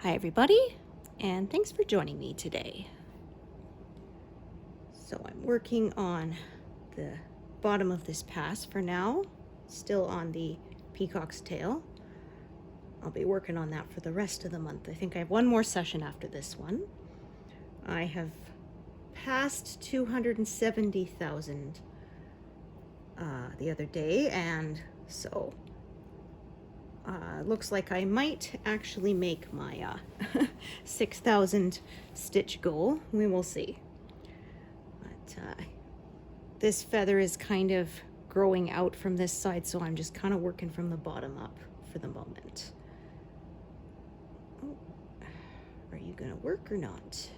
Hi everybody, and thanks for joining me today. So I'm working on the bottom of this pass for now, still on the peacock's tail. I'll be working on that for the rest of the month. I think I have one more session after this one. I have passed 270,000 the other day, and so looks like I might actually make my 6,000 stitch goal. We will see. But this feather is kind of growing out from this side, so I'm just kind of working from the bottom up for the moment. Oh, are you gonna work or not?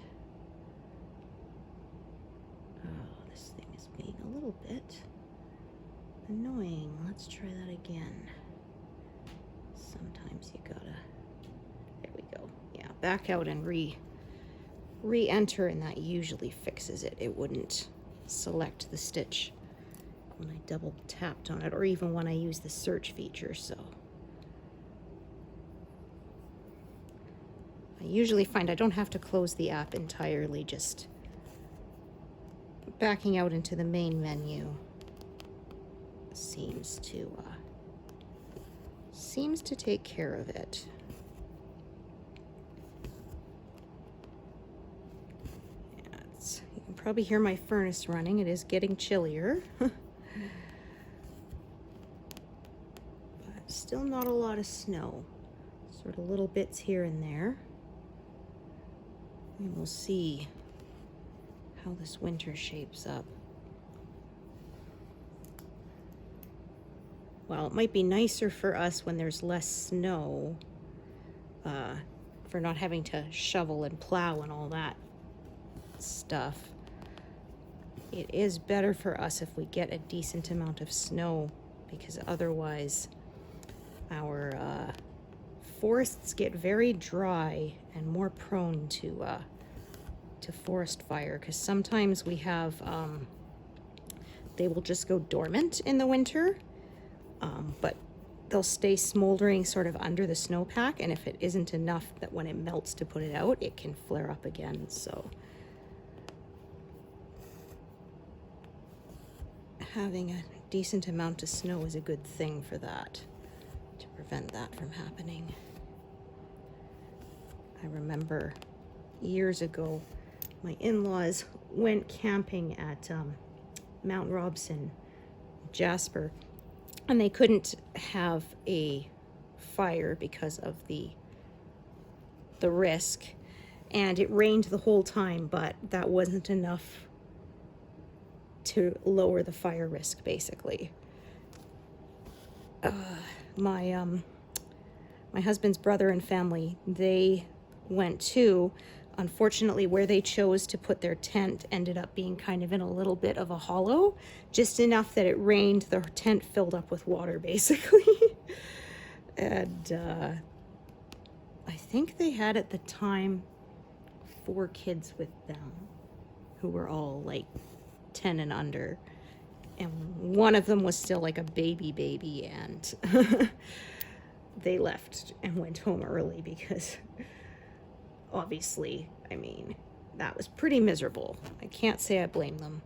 Oh, this thing is being a little bit annoying. Let's try that again. Sometimes you gotta, there we go. Yeah, back out and re-enter, and that usually fixes it. It wouldn't select the stitch when I double tapped on it, or even when I use the search feature. So I usually find I don't have to close the app entirely, just backing out into the main menu seems to take care of it. Yeah, you can probably hear my furnace running. It is getting chillier. But still not a lot of snow. Sort of little bits here and there. And we'll see how this winter shapes up. Well, it might be nicer for us when there's less snow, for not having to shovel and plow and all that stuff. It is better for us if we get a decent amount of snow, because otherwise our forests get very dry and more prone to forest fire, because sometimes we have they will just go dormant in the winter. But they'll stay smoldering sort of under the snowpack, and if it isn't enough that when it melts to put it out, it can flare up again. So having a decent amount of snow is a good thing for that, to prevent that from happening. I remember years ago, my in-laws went camping at Mount Robson, Jasper, and they couldn't have a fire because of the risk, and it rained the whole time, but that wasn't enough to lower the fire risk, basically. My husband's brother and family, they went too. Unfortunately, where they chose to put their tent ended up being kind of in a little bit of a hollow, just enough that it rained, the tent filled up with water, basically. And I think they had at the time 4 kids with them, who were all like 10 and under. And one of them was still like a baby, and they left and went home early because obviously, I mean, that was pretty miserable. I can't say I blame them.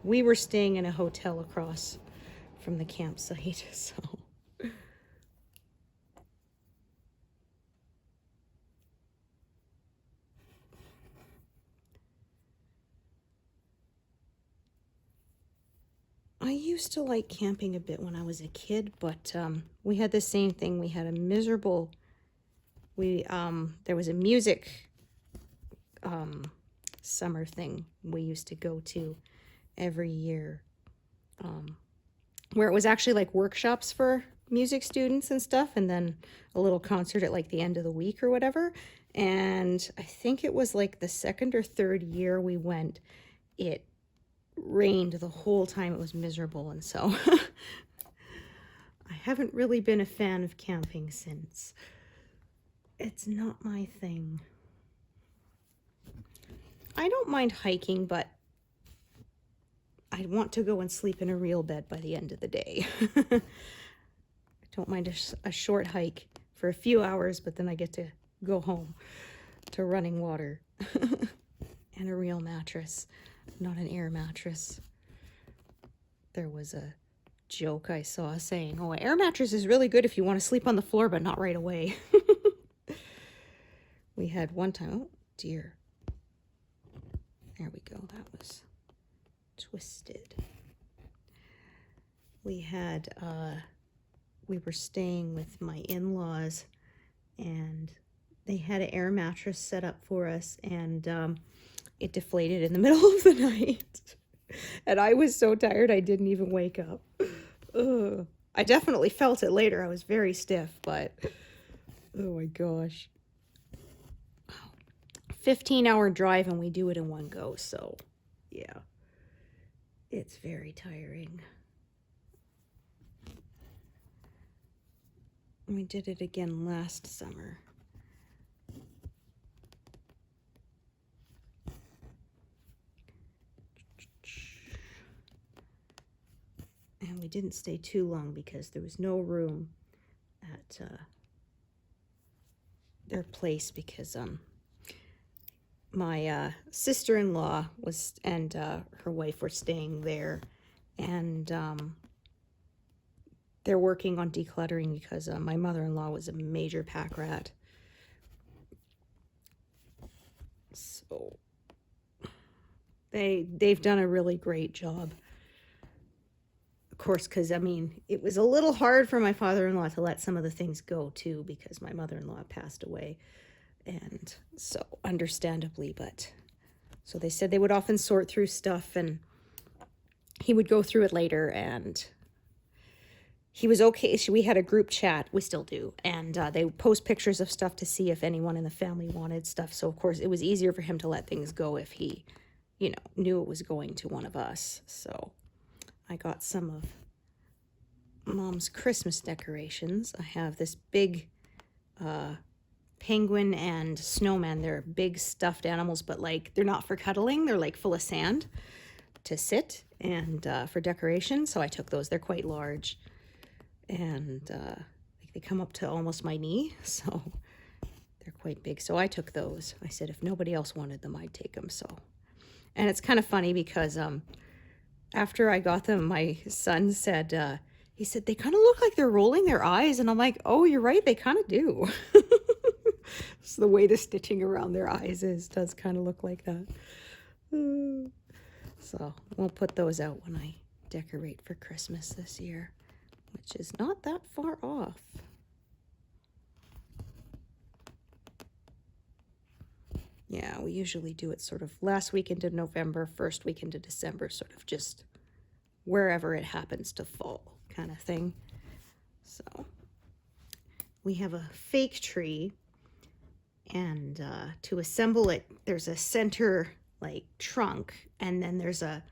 We were staying in a hotel across from the campsite, so. I used to like camping a bit when I was a kid, but we had the same thing. We had a miserable, there was a music summer thing we used to go to every year, where it was actually like workshops for music students and stuff, and then a little concert at like the end of the week or whatever. And I think it was like the 2nd or 3rd year we went, it rained the whole time. It was miserable, and so I haven't really been a fan of camping since. It's not my thing. I don't mind hiking, but I want to go and sleep in a real bed by the end of the day. I don't mind a short hike for for a few hours, but then I get to go home to running water. And a real mattress, not an air mattress. There was a joke I saw saying, oh, an air mattress is really good if you want to sleep on the floor, but not right away. We had one time, oh dear. There we go, that was twisted. We had, we were staying with my in-laws, and they had an air mattress set up for us, and it deflated in the middle of the night. And I was so tired I didn't even wake up. Ugh. I definitely felt it later. I was very stiff, but oh my gosh. 15-hour drive, and we do it in one go, so yeah. It's very tiring. We did it again last summer. And we didn't stay too long because there was no room at their place, because my sister-in-law was and her wife were staying there, and they're working on decluttering because my mother-in-law was a major pack rat. So they've done a really great job. Of course, because, I mean, it was a little hard for my father-in-law to let some of the things go, too, because my mother-in-law passed away. And so, understandably, but... So they said they would often sort through stuff, and he would go through it later, and he was okay. We had a group chat, we still do, and they would post pictures of stuff to see if anyone in the family wanted stuff. So, of course, it was easier for him to let things go if he, you know, knew it was going to one of us, so... I got some of Mom's Christmas decorations. I have this big penguin and snowman. They're big stuffed animals, but like they're not for cuddling. They're like full of sand to sit and for decoration. So I took those. They're quite large, and they come up to almost my knee. So they're quite big. So I took those. I said if nobody else wanted them, I'd take them. So, and it's kind of funny because after I got them, my son said, he said, they kind of look like they're rolling their eyes. And I'm like, oh, you're right. They kind of do. So the way the stitching around their eyes does kind of look like that. So we'll put those out when I decorate for Christmas this year, which is not that far off. Yeah, we usually do it sort of last weekend of November, first weekend of December, sort of just wherever it happens to fall kind of thing. So we have a fake tree, and to assemble it, there's a center like trunk, and then there's a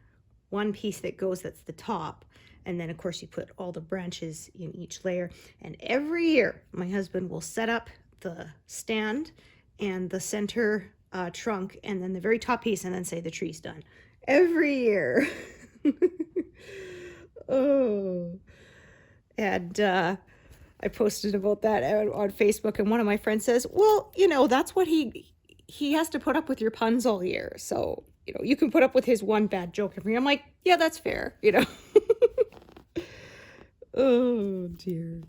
one piece that goes, that's the top, and then of course you put all the branches in each layer. And every year my husband will set up the stand and the center trunk, and then the very top piece, and then say the tree's done. Every year. Oh. And I posted about that on Facebook, and one of my friends says, well, you know, that's what he has to put up with your puns all year. So, you know, you can put up with his one bad joke every year. I'm like, yeah, that's fair, you know. Oh, dear.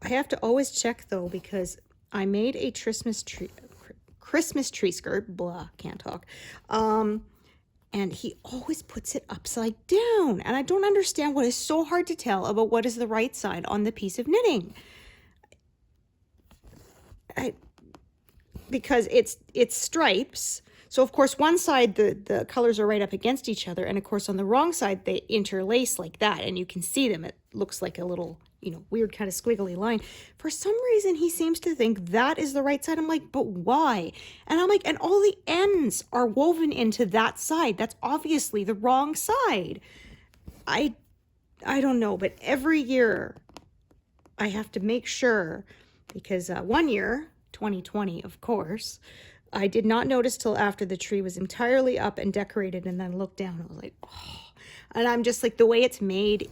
I have to always check, though, because I made a Christmas tree skirt, blah, can't talk, and he always puts it upside down, and I don't understand what is so hard to tell about what is the right side on the piece of knitting. Because it's stripes, so of course one side the colors are right up against each other, and of course on the wrong side they interlace like that, and you can see them. It looks like a little, you know, weird kind of squiggly line. For some reason, he seems to think that is the right side. I'm like, but why? And I'm like, and all the ends are woven into that side. That's obviously the wrong side. I don't know, but every year I have to make sure, because one year, 2020, of course, I did not notice till after the tree was entirely up and decorated, and then looked down and I was like, oh. And I'm just like, the way it's made,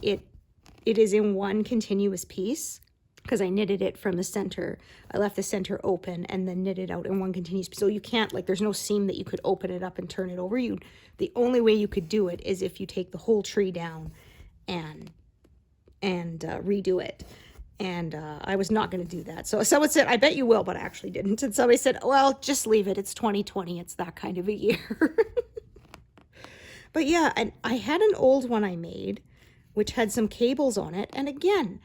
it is in one continuous piece because I knitted it from the center. I left the center open and then knitted out in one continuous piece. So you can't, like, there's no seam that you could open it up and turn it over. The only way you could do it is if you take the whole tree down and redo it. And I was not going to do that. So someone said, I bet you will, but I actually didn't. And somebody said, well, just leave it. It's 2020. It's that kind of a year. But yeah, and I had an old one I made, which had some cables on it. And again,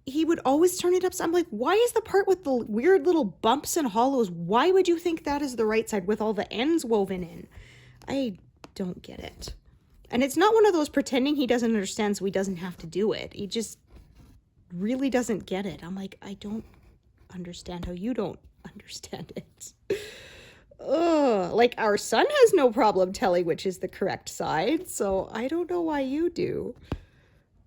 he would always turn it up. So I'm like, why is the part with the weird little bumps and hollows? Why would you think that is the right side with all the ends woven in? I don't get it. And it's not one of those pretending he doesn't understand so he doesn't have to do it. He just really doesn't get it. I'm like, I don't understand how you don't understand it. Ugh, like our son has no problem telling which is the correct side, so I don't know why you do.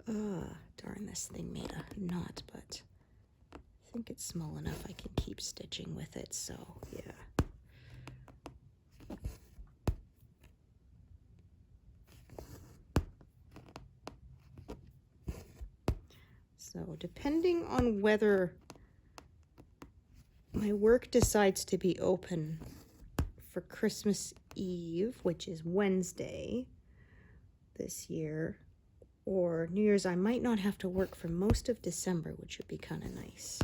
Darn, this thing made a knot, but I think it's small enough I can keep stitching with it, so yeah. So depending on whether my work decides to be open for Christmas Eve, which is Wednesday this year, or New Year's, I might not have to work for most of December, which would be kind of nice.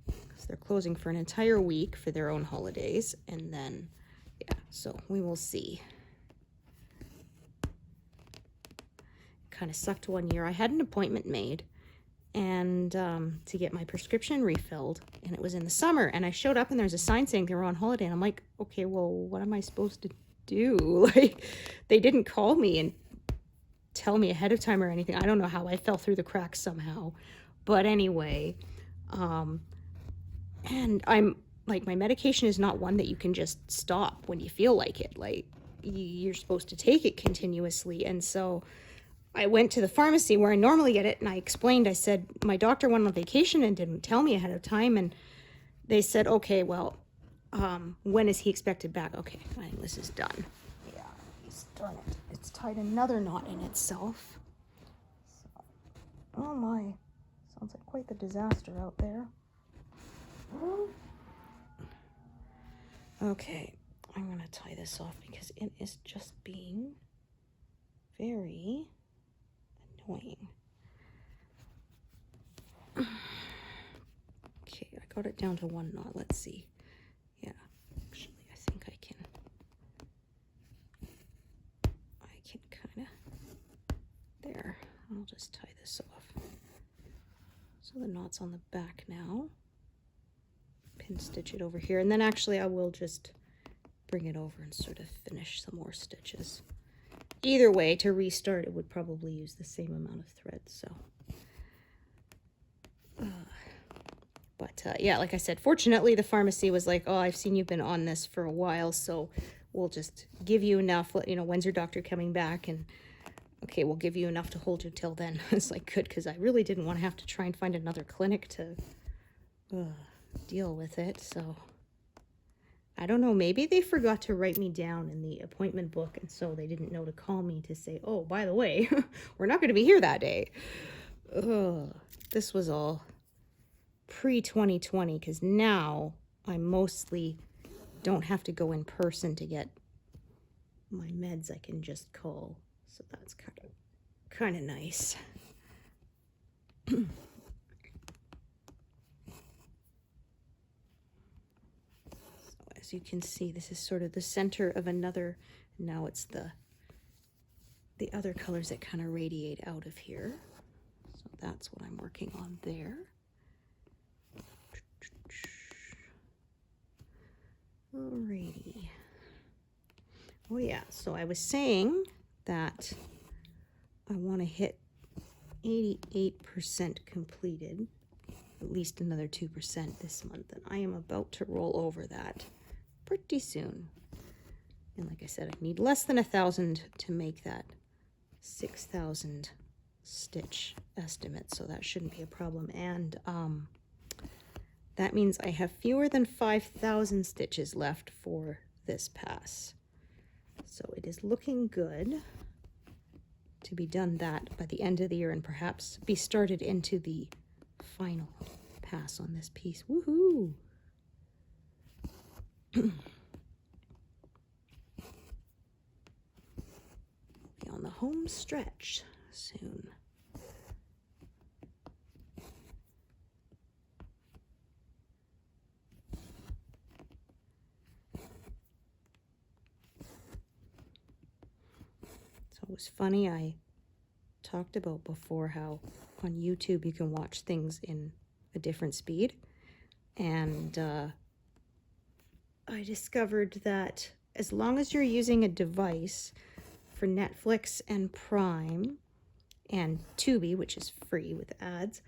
Because they're closing for an entire week for their own holidays, and then, yeah, so we will see. Kind of sucked one year. I had an appointment made and to get my prescription refilled, and it was in the summer, and I showed up and there's a sign saying they were on holiday, and I'm like, okay, well, what am I supposed to do? Like, they didn't call me and tell me ahead of time or anything. I don't know how. I fell through the cracks somehow, but anyway, and I'm like, my medication is not one that you can just stop when you feel like it. Like, you're supposed to take it continuously. And so I went to the pharmacy where I normally get it, and I explained, I said, my doctor went on vacation and didn't tell me ahead of time, and they said, okay, well, when is he expected back? Okay, fine, this is done. Yeah, darn it. It's tied another knot in itself. So, oh my, sounds like quite the disaster out there. Okay, I'm going to tie this off because it is just being very annoying. Okay, I got it down to one knot. Let's see. Yeah, actually, I think I can kind of, there. I'll just tie this off. So the knot's on the back now. Pin stitch it over here, and then actually I will just bring it over and sort of finish some more stitches. Either way, to restart, it would probably use the same amount of thread, so. Yeah, like I said, fortunately, the pharmacy was like, oh, I've seen you've been on this for a while, so we'll just give you enough, you know, when's your doctor coming back? And, okay, we'll give you enough to hold you till then. It's like, good, because I really didn't want to have to try and find another clinic to deal with it, so. I don't know, maybe they forgot to write me down in the appointment book, and so they didn't know to call me to say, oh, by the way, we're not going to be here that day. Ugh, this was all pre-2020, because now I mostly don't have to go in person to get my meds. I can just call, so that's kind of nice. As you can see, this is sort of the center of another. Now it's the other colors that kind of radiate out of here. So that's what I'm working on there. Alrighty. Oh yeah, so I was saying that I want to hit 88% completed, at least another 2% this month, and I am about to roll over that pretty soon. And like I said, I need less than 1,000 to make that 6,000 stitch estimate, so that shouldn't be a problem. And that means I have fewer than 5,000 stitches left for this pass, so it is looking good. to be done that by the end of the year and perhaps be started into the final pass on this piece. Woohoo! Be on the home stretch soon. So it was funny, I talked about before how on YouTube you can watch things in a different speed, and I discovered that as long as you're using a device for Netflix and Prime and Tubi, which is free with ads,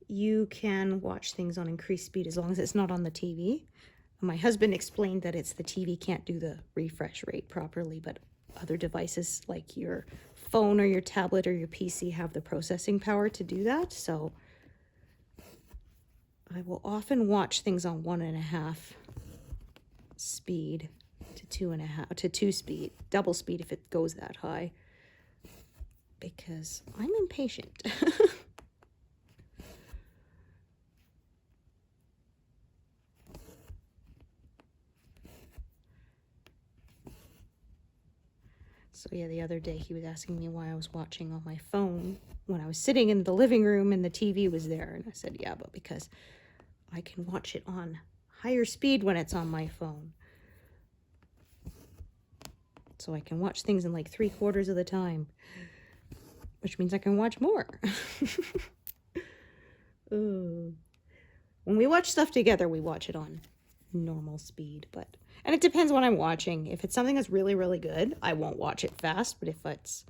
you can watch things on increased speed as long as it's not on the TV. My husband explained that it's the TV can't do the refresh rate properly, but other devices like your phone or your tablet or your PC have the processing power to do that. So I will often watch things on 1.5 speed to 2.5 to 2 speed, double speed if it goes that high, because I'm impatient. So yeah, the other day he was asking me why I was watching on my phone when I was sitting in the living room and the TV was there. And I said, yeah, but because I can watch it on higher speed when it's on my phone. So I can watch things in like 3/4 of the time, which means I can watch more. Ooh. When we watch stuff together, we watch it on normal speed, and it depends what I'm watching. If it's something that's really, really good, I won't watch it fast, but if it's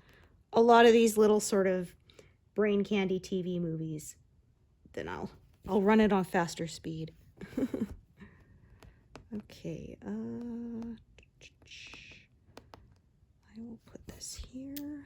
a lot of these little sort of brain candy TV movies, then I'll run it on faster speed. Okay, I will put this here.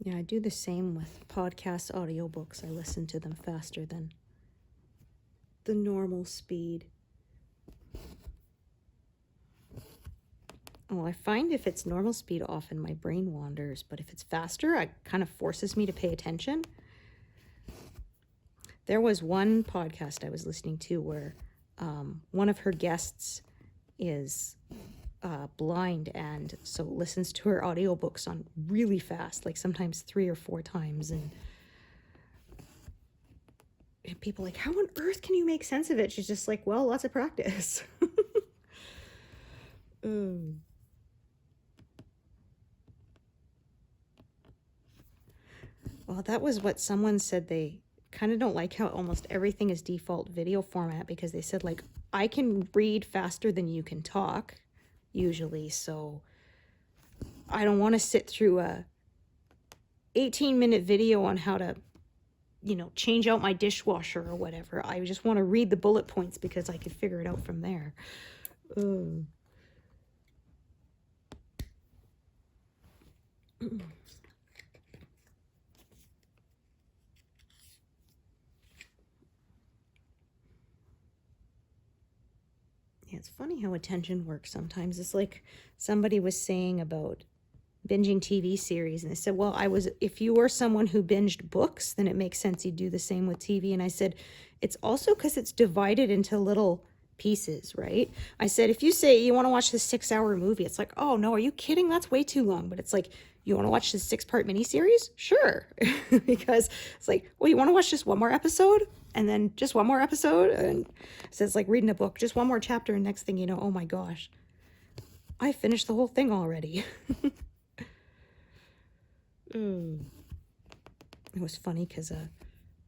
Yeah, I do the same with podcasts, audiobooks. I listen to them faster than the normal speed. Oh, I find if it's normal speed, often my brain wanders, but if it's faster, it kind of forces me to pay attention. There was one podcast I was listening to where one of her guests is blind, and so listens to her audiobooks on really fast, like sometimes 3 or 4 times, and people are like, how on earth can you make sense of it? She's just like, well, lots of practice. Well, that was what someone said. They kind of don't like how almost everything is default video format, because they said, like, I can read faster than you can talk usually, so I don't want to sit through a 18-minute video on how to, change out my dishwasher or whatever. I just want to read the bullet points because I could figure it out from there. Yeah, it's funny how attention works sometimes. It's like somebody was saying about binging TV series, and they said, well, if you were someone who binged books, then it makes sense you'd do the same with TV. And I said, it's also because it's divided into little pieces, right? I said, if you say you want to watch this 6-hour movie, it's like, oh no, are you kidding? That's way too long. But it's like, you want to watch this 6-part miniseries? Sure. Because it's like, well, you want to watch just one more episode? And then just one more episode? And so it's like reading a book, just one more chapter, and next thing you know, oh my gosh, I finished the whole thing already. It was funny because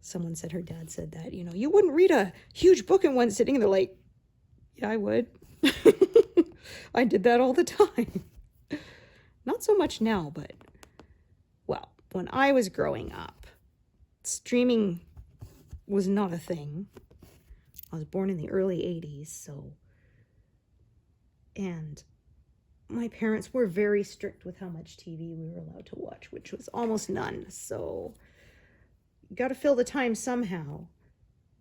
someone said her dad said that, you wouldn't read a huge book in one sitting. And they're like, yeah, I would. I did that all the time. Not so much now, but, well, when I was growing up, streaming was not a thing. I was born in the early 80s, so, and my parents were very strict with how much TV we were allowed to watch, which was almost none. So you got to fill the time somehow.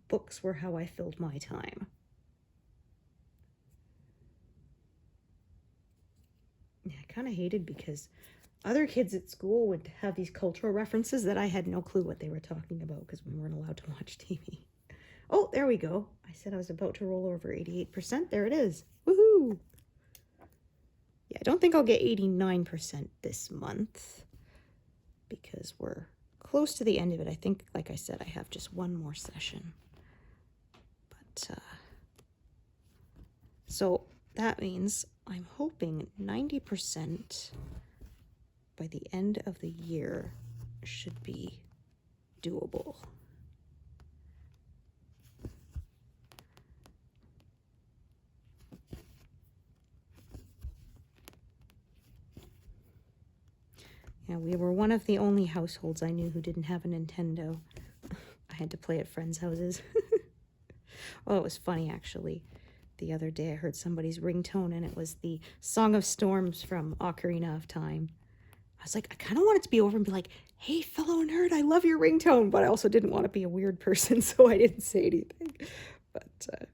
Books were how I filled my time. Yeah, I kind of hated because other kids at school would have these cultural references that I had no clue what they were talking about because we weren't allowed to watch TV. Oh, there we go. I said I was about to roll over 88%. There it is. Woohoo! Yeah, I don't think I'll get 89% this month because we're close to the end of it. I think, like I said, I have just one more session. But, so that means I'm hoping 90% by the end of the year should be doable. Yeah, we were one of the only households I knew who didn't have a Nintendo. I had to play at friends' houses. Oh, it was funny, actually. The other day I heard somebody's ringtone, and it was the Song of Storms from Ocarina of Time. I was like, I kind of wanted to be over and be like, hey, fellow nerd, I love your ringtone. But I also didn't want to be a weird person, so I didn't say anything. But,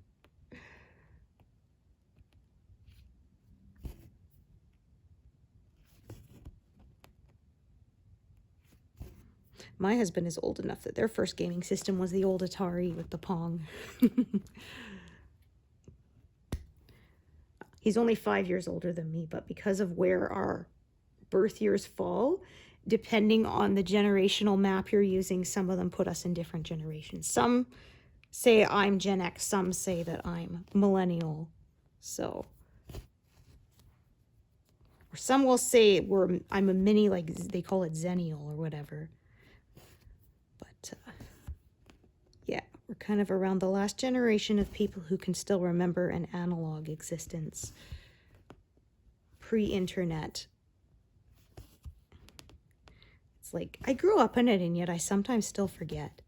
my husband is old enough that their first gaming system was the old Atari with the Pong. He's only 5 years older than me, but because of where our birth years fall, depending on the generational map you're using, some of them put us in different generations. Some say I'm Gen X, some say that I'm millennial. So, or some will say I'm a mini, like they call it Zennial or whatever. But yeah, we're kind of around the last generation of people who can still remember an analog existence, pre-internet. It's like I grew up in it, and yet I sometimes still forget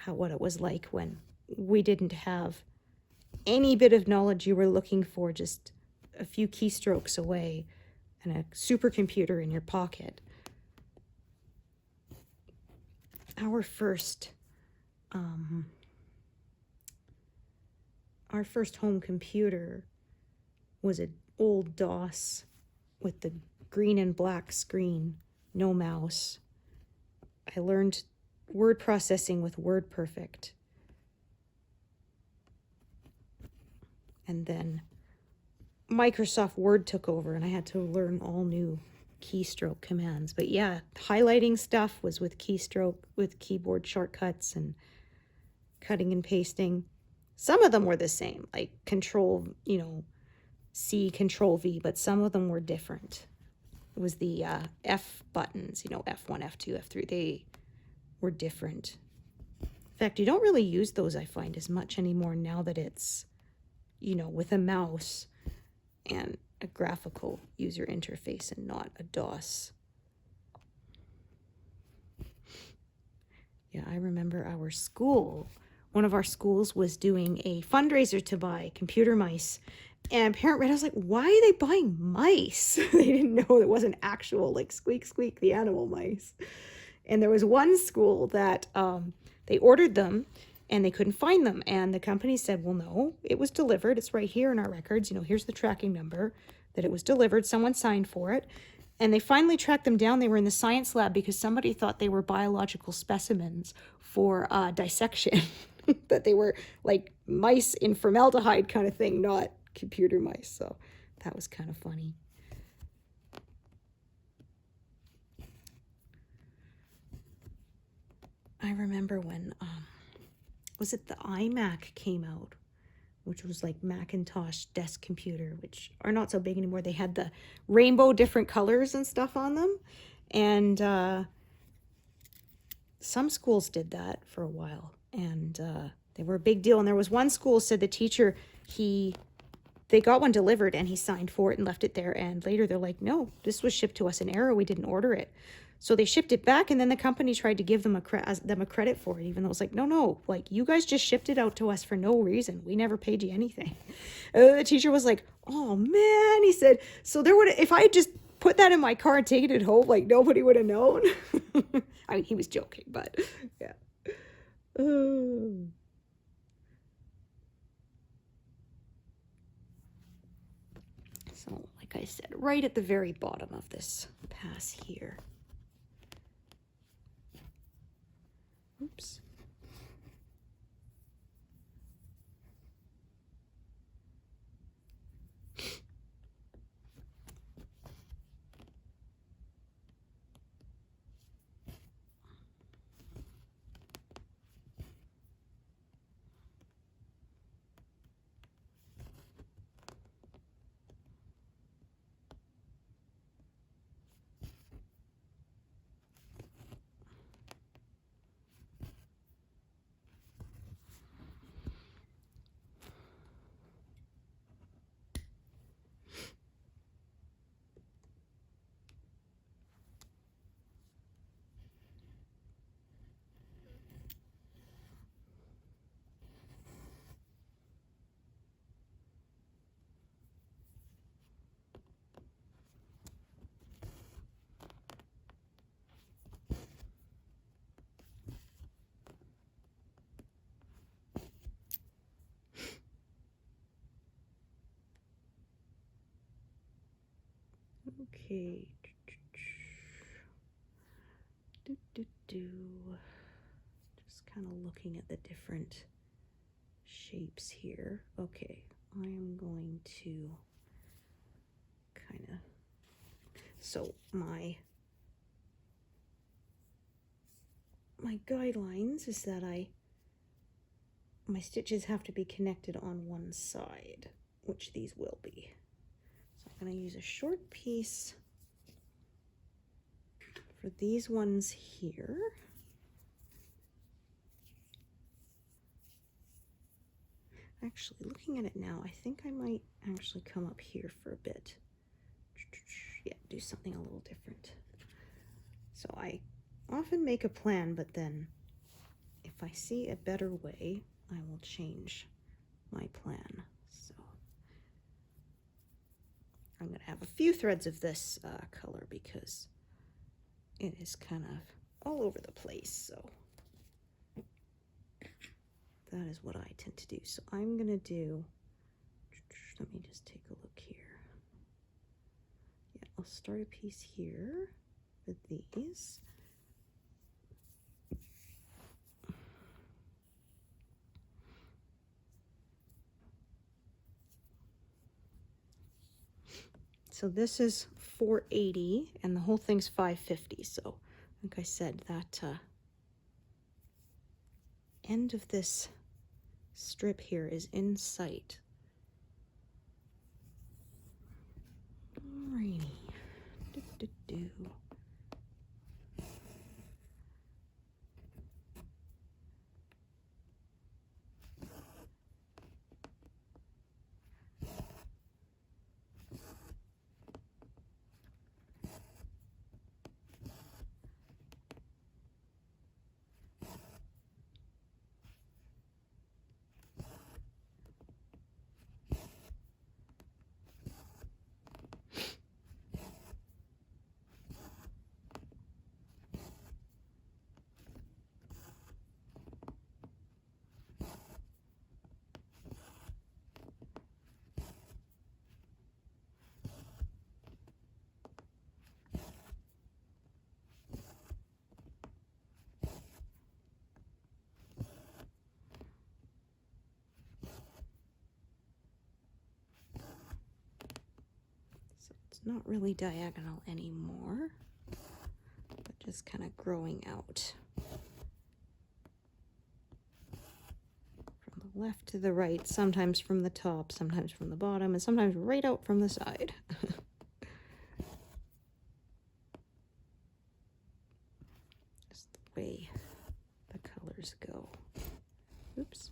what it was like when we didn't have any bit of knowledge you were looking for just a few keystrokes away and a supercomputer in your pocket. Our first home computer was an old DOS with the green and black screen, no mouse. I learned word processing with WordPerfect. And then Microsoft Word took over, and I had to learn all new keystroke commands. But yeah, highlighting stuff was with keyboard shortcuts and cutting and pasting. Some of them were the same, like Control, C, Control V, but some of them were different. It was the F buttons, F1, F2, F3. They were different. In fact, you don't really use those, I find, as much anymore now that it's, with a mouse and a graphical user interface and not a DOS. Yeah, I remember one of our schools was doing a fundraiser to buy computer mice. And parent read, I was like, why are they buying mice? They didn't know it wasn't actual, like, squeak, squeak, the animal mice. And there was one school that they ordered them and they couldn't find them. And the company said, well, no, it was delivered. It's right here in our records. Here's the tracking number that it was delivered. Someone signed for it. And they finally tracked them down. They were in the science lab because somebody thought they were biological specimens for dissection. That they were like mice in formaldehyde kind of thing, not computer mice. So that was kind of funny. I remember when, was it the iMac came out, which was like Macintosh desk computer, which are not so big anymore. They had the rainbow different colors and stuff on them. And some schools did that for a while. And they were a big deal. And there was one school said the teacher, he they got one delivered and he signed for it and left it there. And later they're like, no, this was shipped to us in error. We didn't order it. So they shipped it back, and then the company tried to give them a credit for it, even though it's like, no, like, you guys just shipped it out to us for no reason. We never paid you anything. The teacher was like, oh man, he said, so there would, if I had just put that in my car and taken it home, like, nobody would have known. I mean, he was joking, but yeah. So, like I said, right at the very bottom of this pass here. Oops. Okay. Just kind of looking at the different shapes here. Okay, I am going to kind of, so my guidelines is that my stitches have to be connected on one side, which these will be. So I'm going to use a short piece for these ones here. Actually, looking at it now, I think I might actually come up here for a bit. Yeah, do something a little different. So I often make a plan, but then if I see a better way, I will change my plan. So I'm going to have a few threads of this color because it is kind of all over the place. So that is what I tend to do. So I'm going to do, let me just take a look here. Yeah, I'll start a piece here with these. So this is 480 and the whole thing's 550. So like I said, that end of this strip here is in sight. Alrighty. Not really diagonal anymore, but just kind of growing out from the left to the right, sometimes from the top, sometimes from the bottom, and sometimes right out from the side. Just the way the colors go. Oops.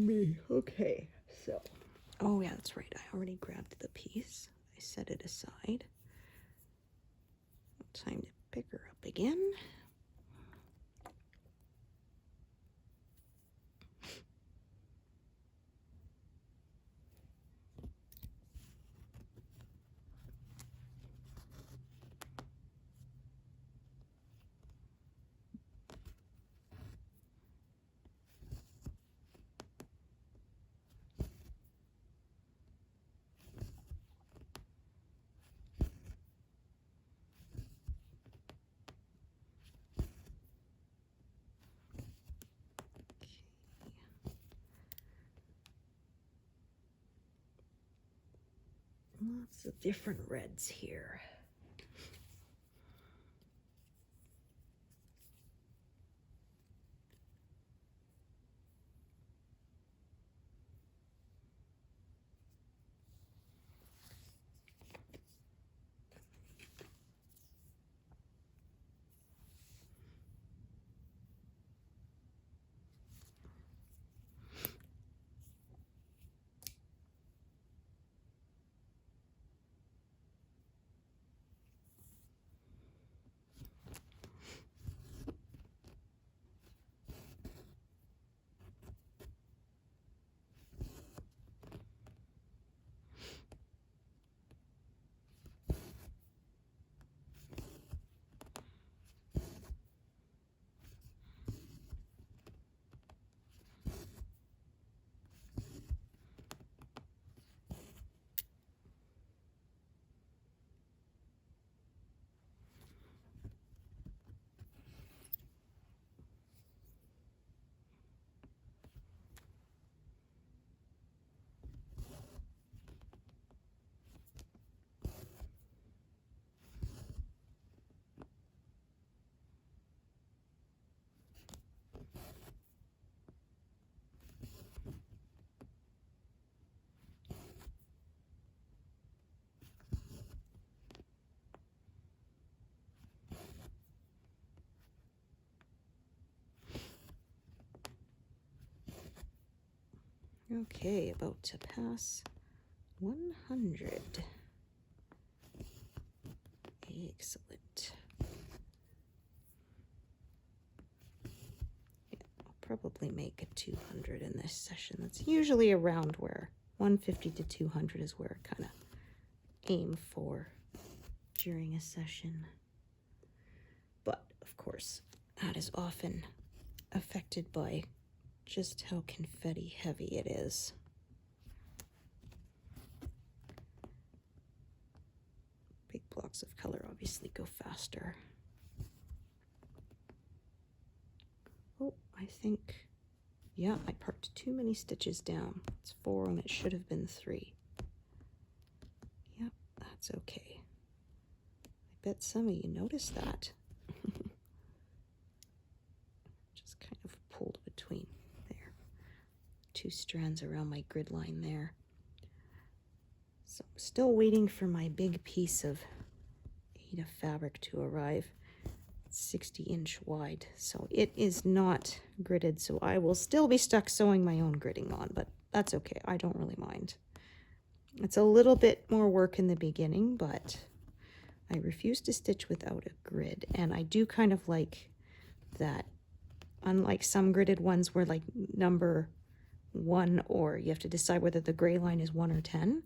me. Okay, so. Oh yeah, that's right. I already grabbed the piece. I set it aside. Time to pick her up again. Lots of different reds here. Okay, about to pass 100. Excellent. Yeah, I'll probably make a 200 in this session. That's usually around where 150 to 200 is where I kind of aim for during a session. But of course, that is often affected by just how confetti heavy it is. Big blocks of color obviously go faster. Oh, I think, yeah, I parked too many stitches down. It's 4 and it should have been 3. Yep, that's okay. I bet some of you noticed that. Just kind of pulled between. 2 strands around my grid line there. So I'm still waiting for my big piece of Aida fabric to arrive. It's 60-inch wide, so it is not gridded, so I will still be stuck sewing my own gridding on, but that's okay. I don't really mind. It's a little bit more work in the beginning, but I refuse to stitch without a grid, and I do kind of like that. Unlike some gridded ones where like number 1, or you have to decide whether the gray line is 1 or 10.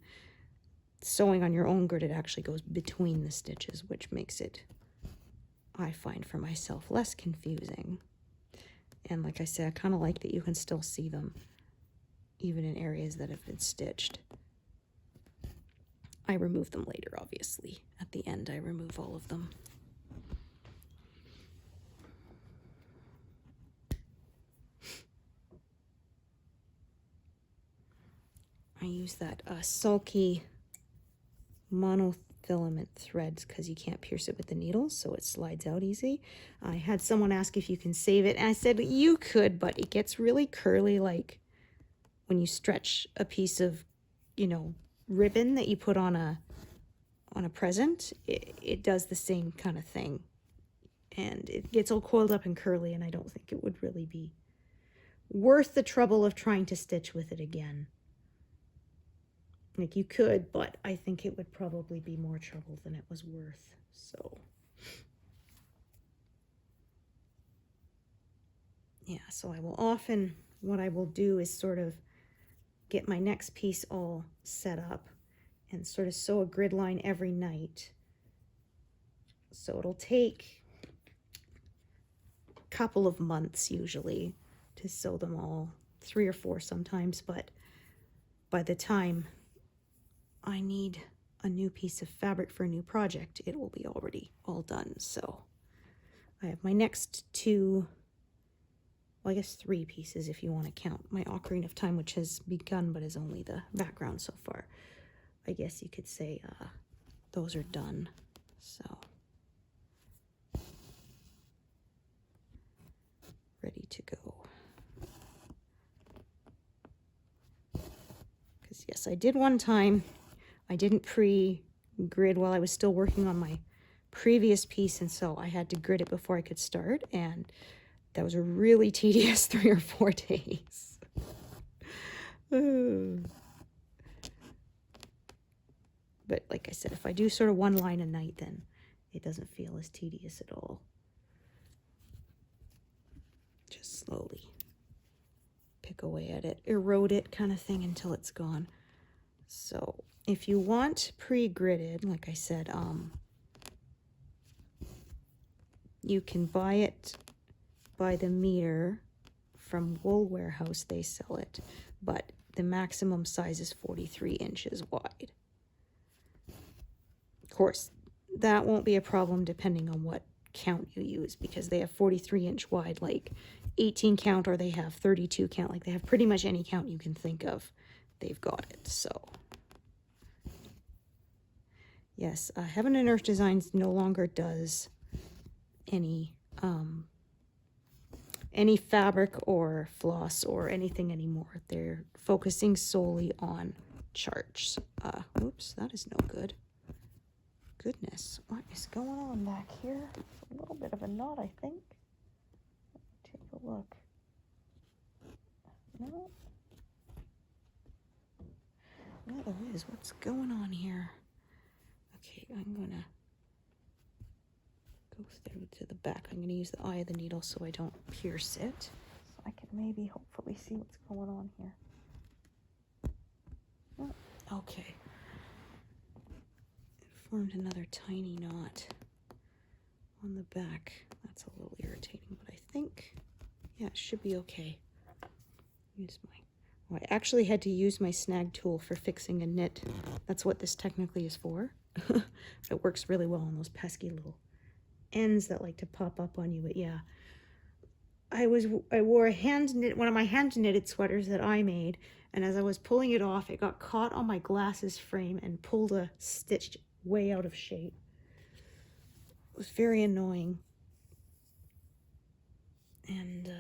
Sewing on your own grid, it actually goes between the stitches, which makes it, I find for myself, less confusing. And like I said, I kind of like that you can still see them even in areas that have been stitched. I remove them later, obviously. At the end, I remove all of them. I use that Sulky monofilament threads because you can't pierce it with the needles, so it slides out easy. I had someone ask if you can save it, and I said you could, but it gets really curly, like when you stretch a piece of, you know, ribbon that you put on a present. It does the same kind of thing, and it gets all coiled up and curly, and I don't think it would really be worth the trouble of trying to stitch with it again. Like, you could, but I think it would probably be more trouble than it was worth. So yeah, so I will often, what I will do is sort of get my next piece all set up and sort of sew a grid line every night. So it'll take a couple of months usually to sew them all, 3 or 4 sometimes, but by the time I need a new piece of fabric for a new project, it will be already all done. So I have my next 2, well, I guess 3 pieces if you want to count my Ocarina of Time, which has begun but is only the background so far. I guess you could say those are done. So ready to go. Because yes, I did one time. I didn't pre-grid while I was still working on my previous piece, and so I had to grid it before I could start, and that was a really tedious 3 or 4 days. But like I said, if I do sort of one line a night, then it doesn't feel as tedious at all. Just slowly pick away at it, erode it kind of thing until it's gone. So if you want pre-gridded, like I said, you can buy it by the meter from Wool Warehouse. They sell it, but the maximum size is 43 inches wide. Of course, that won't be a problem depending on what count you use, because they have 43-inch wide, like 18 count, or they have 32 count. Like, they have pretty much any count you can think of. They've got it. So yes, Heaven and Earth Designs no longer does any fabric or floss or anything anymore. They're focusing solely on charts. Oops, that is no good. Goodness, what is going on back here? A little bit of a knot, I think. Take a look. No. Well, there is. What's going on here? Okay, I'm gonna go through to the back. I'm gonna use the eye of the needle so I don't pierce it. So I can maybe hopefully see what's going on here. Oh, okay. Formed another tiny knot on the back. That's a little irritating, but I think, yeah, it should be okay. I actually had to use my snag tool for fixing a knit. That's what this technically is for. It works really well on those pesky little ends that like to pop up on you. But yeah, I wore a one of my hand knitted sweaters that I made, and as I was pulling it off, it got caught on my glasses frame and pulled a stitch way out of shape. It was very annoying. And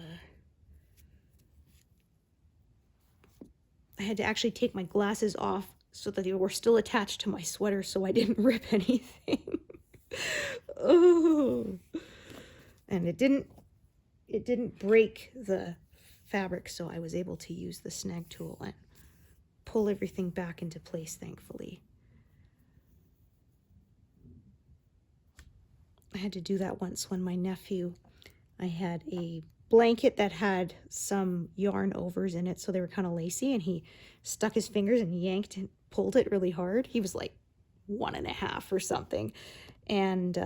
I had to actually take my glasses off so that they were still attached to my sweater so I didn't rip anything. Oh. And it didn't break the fabric, so I was able to use the snag tool and pull everything back into place, thankfully. I had to do that once when my nephew, I had a blanket that had some yarn overs in it, so they were kind of lacy, and he stuck his fingers and yanked and pulled it really hard. He was like 1.5 or something, and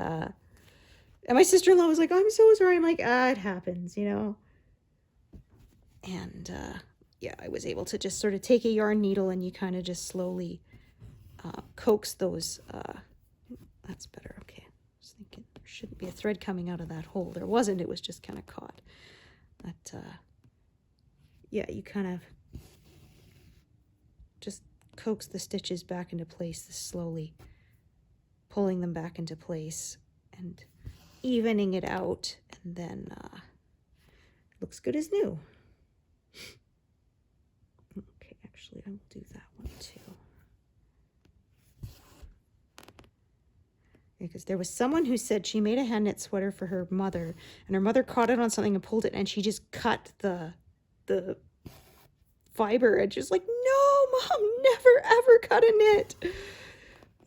my sister-in-law was like, "I'm so sorry." I'm like, it happens, you know. And yeah, I was able to just sort of take a yarn needle and you kind of just slowly coax those. That's better. Okay, I was thinking there shouldn't be a thread coming out of that hole. There wasn't. It was just kind of caught. But yeah, you kind of just coax the stitches back into place slowly, pulling them back into place and evening it out, and then looks good as new. Okay, actually I will do that one too. Because there was someone who said she made a hand knit sweater for her mother, and her mother caught it on something and pulled it, and she just cut the the fiber edge. Just like, no, Mom, never ever cut a knit.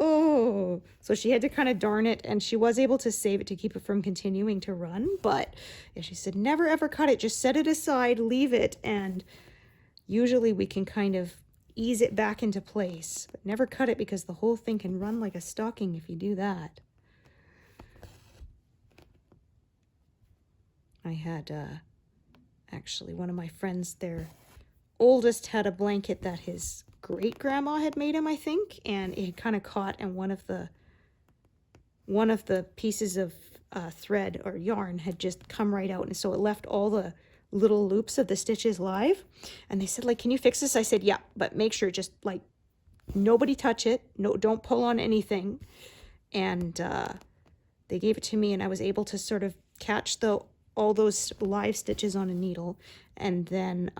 Oh, so she had to kind of darn it, and she was able to save it to keep it from continuing to run. But yeah, she said, never ever cut it. Just set it aside, leave it, and usually we can kind of ease it back into place. But never cut it, because the whole thing can run like a stocking if you do that. I had actually one of my friends, their oldest, had a blanket that his great grandma had made him, I think, and it had kind of caught, and one of the pieces of thread or yarn had just come right out, and so it left all the little loops of the stitches live. And they said, like, can you fix this? I said, yeah, but make sure, just like, nobody touch it, no, don't pull on anything. And they gave it to me, and I was able to sort of catch all those live stitches on a needle, and then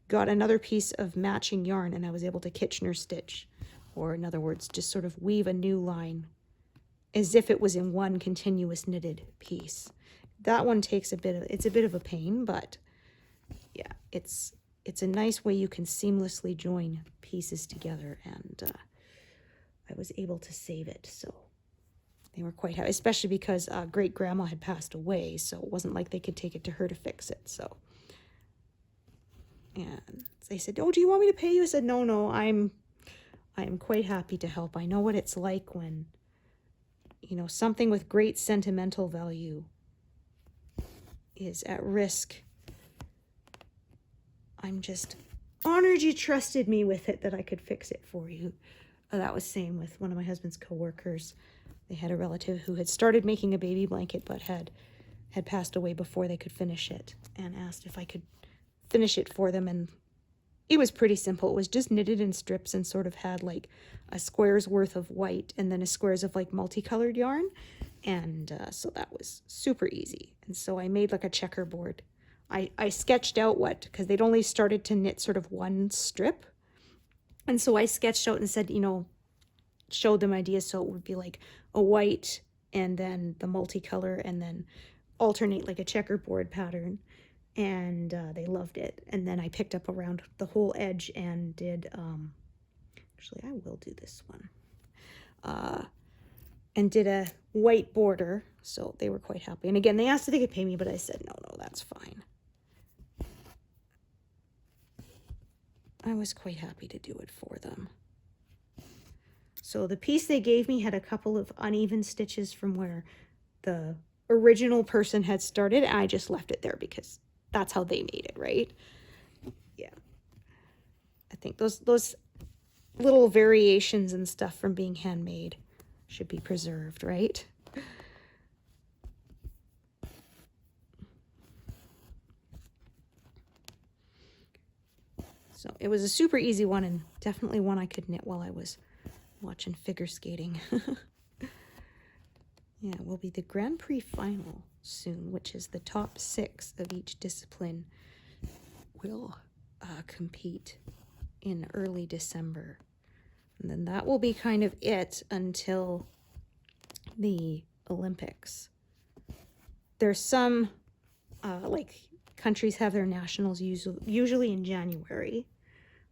got another piece of matching yarn, and I was able to Kitchener stitch, or in other words, just sort of weave a new line as if it was in one continuous knitted piece. That one takes it's a bit of a pain, but yeah, it's a nice way you can seamlessly join pieces together, and I was able to save it, so they were quite happy, especially because great grandma had passed away, so it wasn't like they could take it to her to fix it. So, and they said, oh, do you want me to pay you? I said, no, I am quite happy to help. I know what it's like when, you know, something with great sentimental value is at risk. I'm just honored you trusted me with it, that I could fix it for you. That was same with one of my husband's coworkers. They had a relative who had started making a baby blanket, but had passed away before they could finish it, and asked if I could finish it for them. And it was pretty simple. It was just knitted in strips, and sort of had like a square's worth of white and then a square's of like multicolored yarn. And so that was super easy. And so I made like a checkerboard. I sketched out because they'd only started to knit sort of one strip. And so I sketched out and said, you know, showed them ideas. So it would be like a white and then the multicolor, and then alternate like a checkerboard pattern. And they loved it. And then I picked up around the whole edge and did, actually I will do this one, and did a white border. So they were quite happy. And again, they asked if they could pay me, but I said, no, that's fine. I was quite happy to do it for them. So the piece they gave me had a couple of uneven stitches from where the original person had started, and I just left it there because that's how they made it, right? Yeah. I think those little variations and stuff from being handmade should be preserved, right? So it was a super easy one, and definitely one I could knit while I was watching figure skating. Yeah, it will be the Grand Prix final soon, which is the top 6 of each discipline will compete in early December. And then that will be kind of it until the Olympics. There's some, like, countries have their nationals usually in January.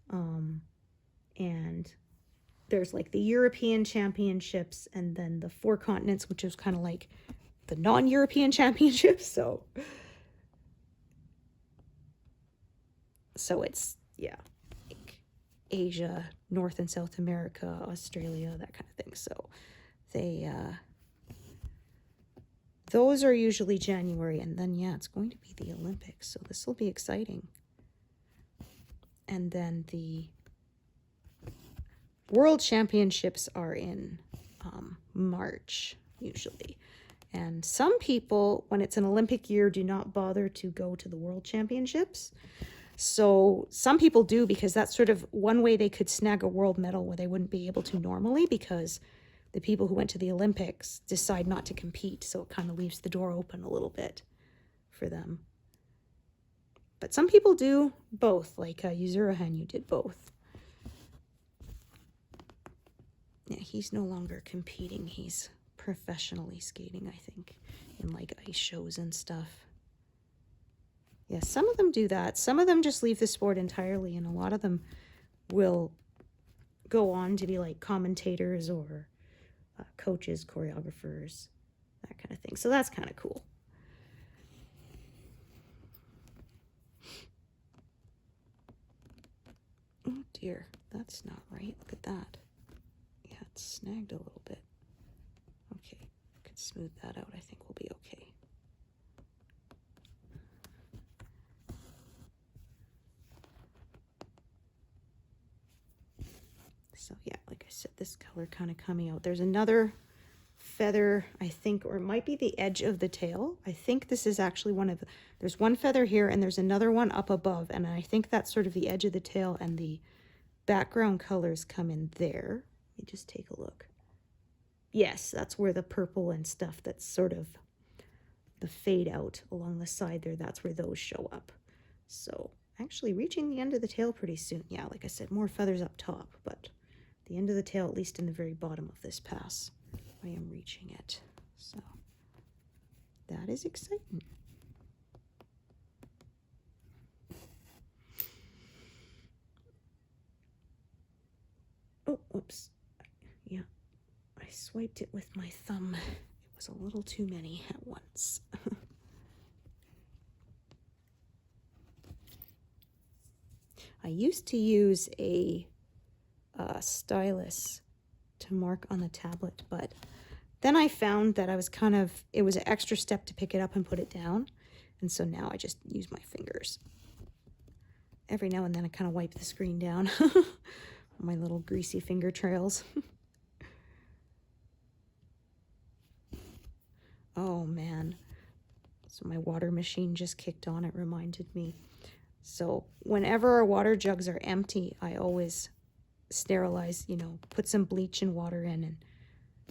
And there's like the European Championships, and then the 4 continents, which is kind of like the non-European Championships. So it's, yeah, like Asia, North and South America, Australia, that kind of thing. So they, those are usually January, and then, yeah, it's going to be the Olympics. So this will be exciting. And then the World Championships are in March, usually. And some people, when it's an Olympic year, do not bother to go to the World Championships. So some people do, because that's sort of one way they could snag a world medal where they wouldn't be able to normally, because the people who went to the Olympics decide not to compete. So it kind of leaves the door open a little bit for them. But some people do both, like Yuzurahan, you did both. Yeah, he's no longer competing. He's professionally skating, I think, in like ice shows and stuff. Yeah, some of them do that. Some of them just leave the sport entirely, and a lot of them will go on to be like commentators or coaches, choreographers, that kind of thing. So that's kind of cool. Oh dear, that's not right. Look at that. Yeah, it's snagged a little bit. Okay, I could smooth that out. I think we'll be okay. So yeah, like I said, this color kind of coming out. There's another feather, I think, or it might be the edge of the tail. I think this is actually one of the, there's one feather here and there's another one up above, and I think that's sort of the edge of the tail, and the background colors come in there. Let me just take a look. Yes, that's where the purple and stuff that's sort of the fade out along the side there, that's where those show up. So actually reaching the end of the tail pretty soon. Yeah, like I said, more feathers up top, but the end of the tail, at least in the very bottom of this pass, I am reaching it. So that is exciting. Oh, whoops. Yeah, I swiped it with my thumb. It was a little too many at once. I used to use a stylus to mark on the tablet, but then I found that I was it was an extra step to pick it up and put it down, and so now I just use my fingers. Every now and then I kind of wipe the screen down. My little greasy finger trails. Oh man, so my water machine just kicked on. It reminded me. So whenever our water jugs are empty, I always sterilize, you know, put some bleach and water in and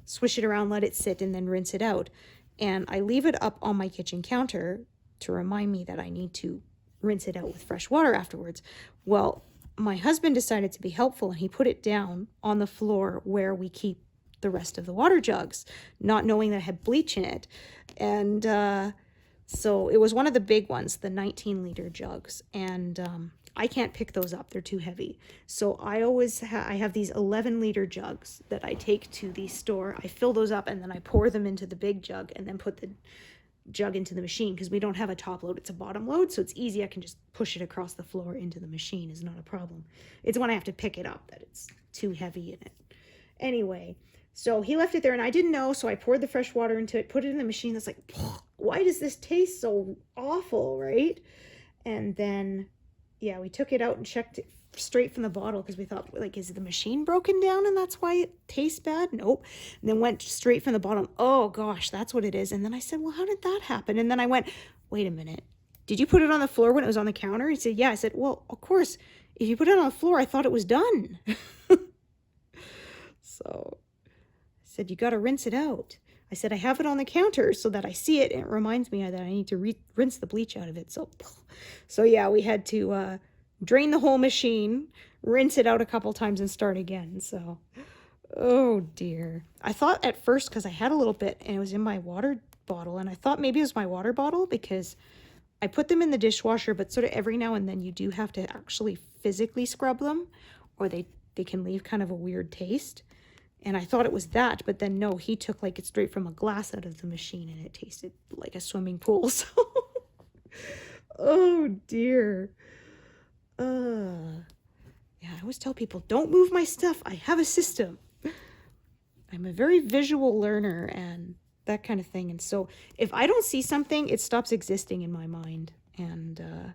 swish it around, let it sit, and then rinse it out. And I leave it up on my kitchen counter to remind me that I need to rinse it out with fresh water afterwards. Well, my husband decided to be helpful, and he put it down on the floor where we keep the rest of the water jugs, not knowing that it had bleach in it. And so it was one of the big ones, the 19-liter jugs, and I can't pick those up. They're too heavy. So I always I have these 11-liter jugs that I take to the store. I fill those up, and then I pour them into the big jug and then put the jug into the machine, because we don't have a top load, it's a bottom load, so it's easy. I can just push it across the floor into the machine, is not a problem. It's when I have to pick it up that it's too heavy in it. Anyway, so he left it there and I didn't know, so I poured the fresh water into it, put it in the machine. That's like, why does this taste so awful, right? And then yeah, we took it out and checked it straight from the bottle, because we thought, like, is the machine broken down and that's why it tastes bad? Nope. And then went straight from the bottom. Oh gosh, that's what it is. And then I said, well, how did that happen? And then I went, wait a minute, did you put it on the floor when it was on the counter? He said, yeah. I said, well, of course, if you put it on the floor, I thought it was done. So I said, you got to rinse it out. I said, I have it on the counter so that I see it, and it reminds me that I need to rinse the bleach out of it. So yeah, we had to drain the whole machine, rinse it out a couple times, and start again. So, oh dear. I thought at first, because I had a little bit and it was in my water bottle, and I thought maybe it was my water bottle because I put them in the dishwasher, but sort of every now and then you do have to actually physically scrub them, or they can leave kind of a weird taste. And I thought it was that, but then no, he took like it straight from a glass out of the machine, and it tasted like a swimming pool. So, oh dear. Yeah, I always tell people, don't move my stuff. I have a system. I'm a very visual learner and that kind of thing. And so if I don't see something, it stops existing in my mind. And,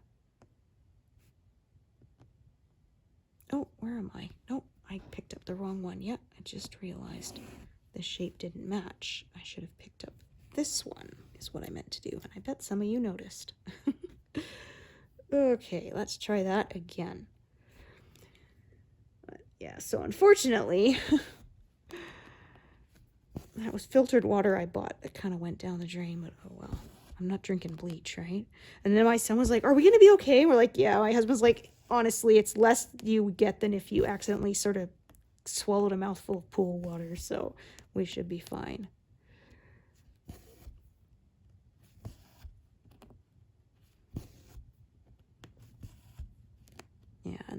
oh, where am I? Nope. I picked up the wrong one. Yep, I just realized the shape didn't match. I should have picked up this one, is what I meant to do. And I bet some of you noticed. Okay, let's try that again. Yeah, so unfortunately, that was filtered water I bought that kind of went down the drain, but oh well. I'm not drinking bleach, right? And then my son was like, are we going to be okay? And we're like, yeah. My husband's like, honestly, it's less you get than if you accidentally sort of swallowed a mouthful of pool water, so we should be fine.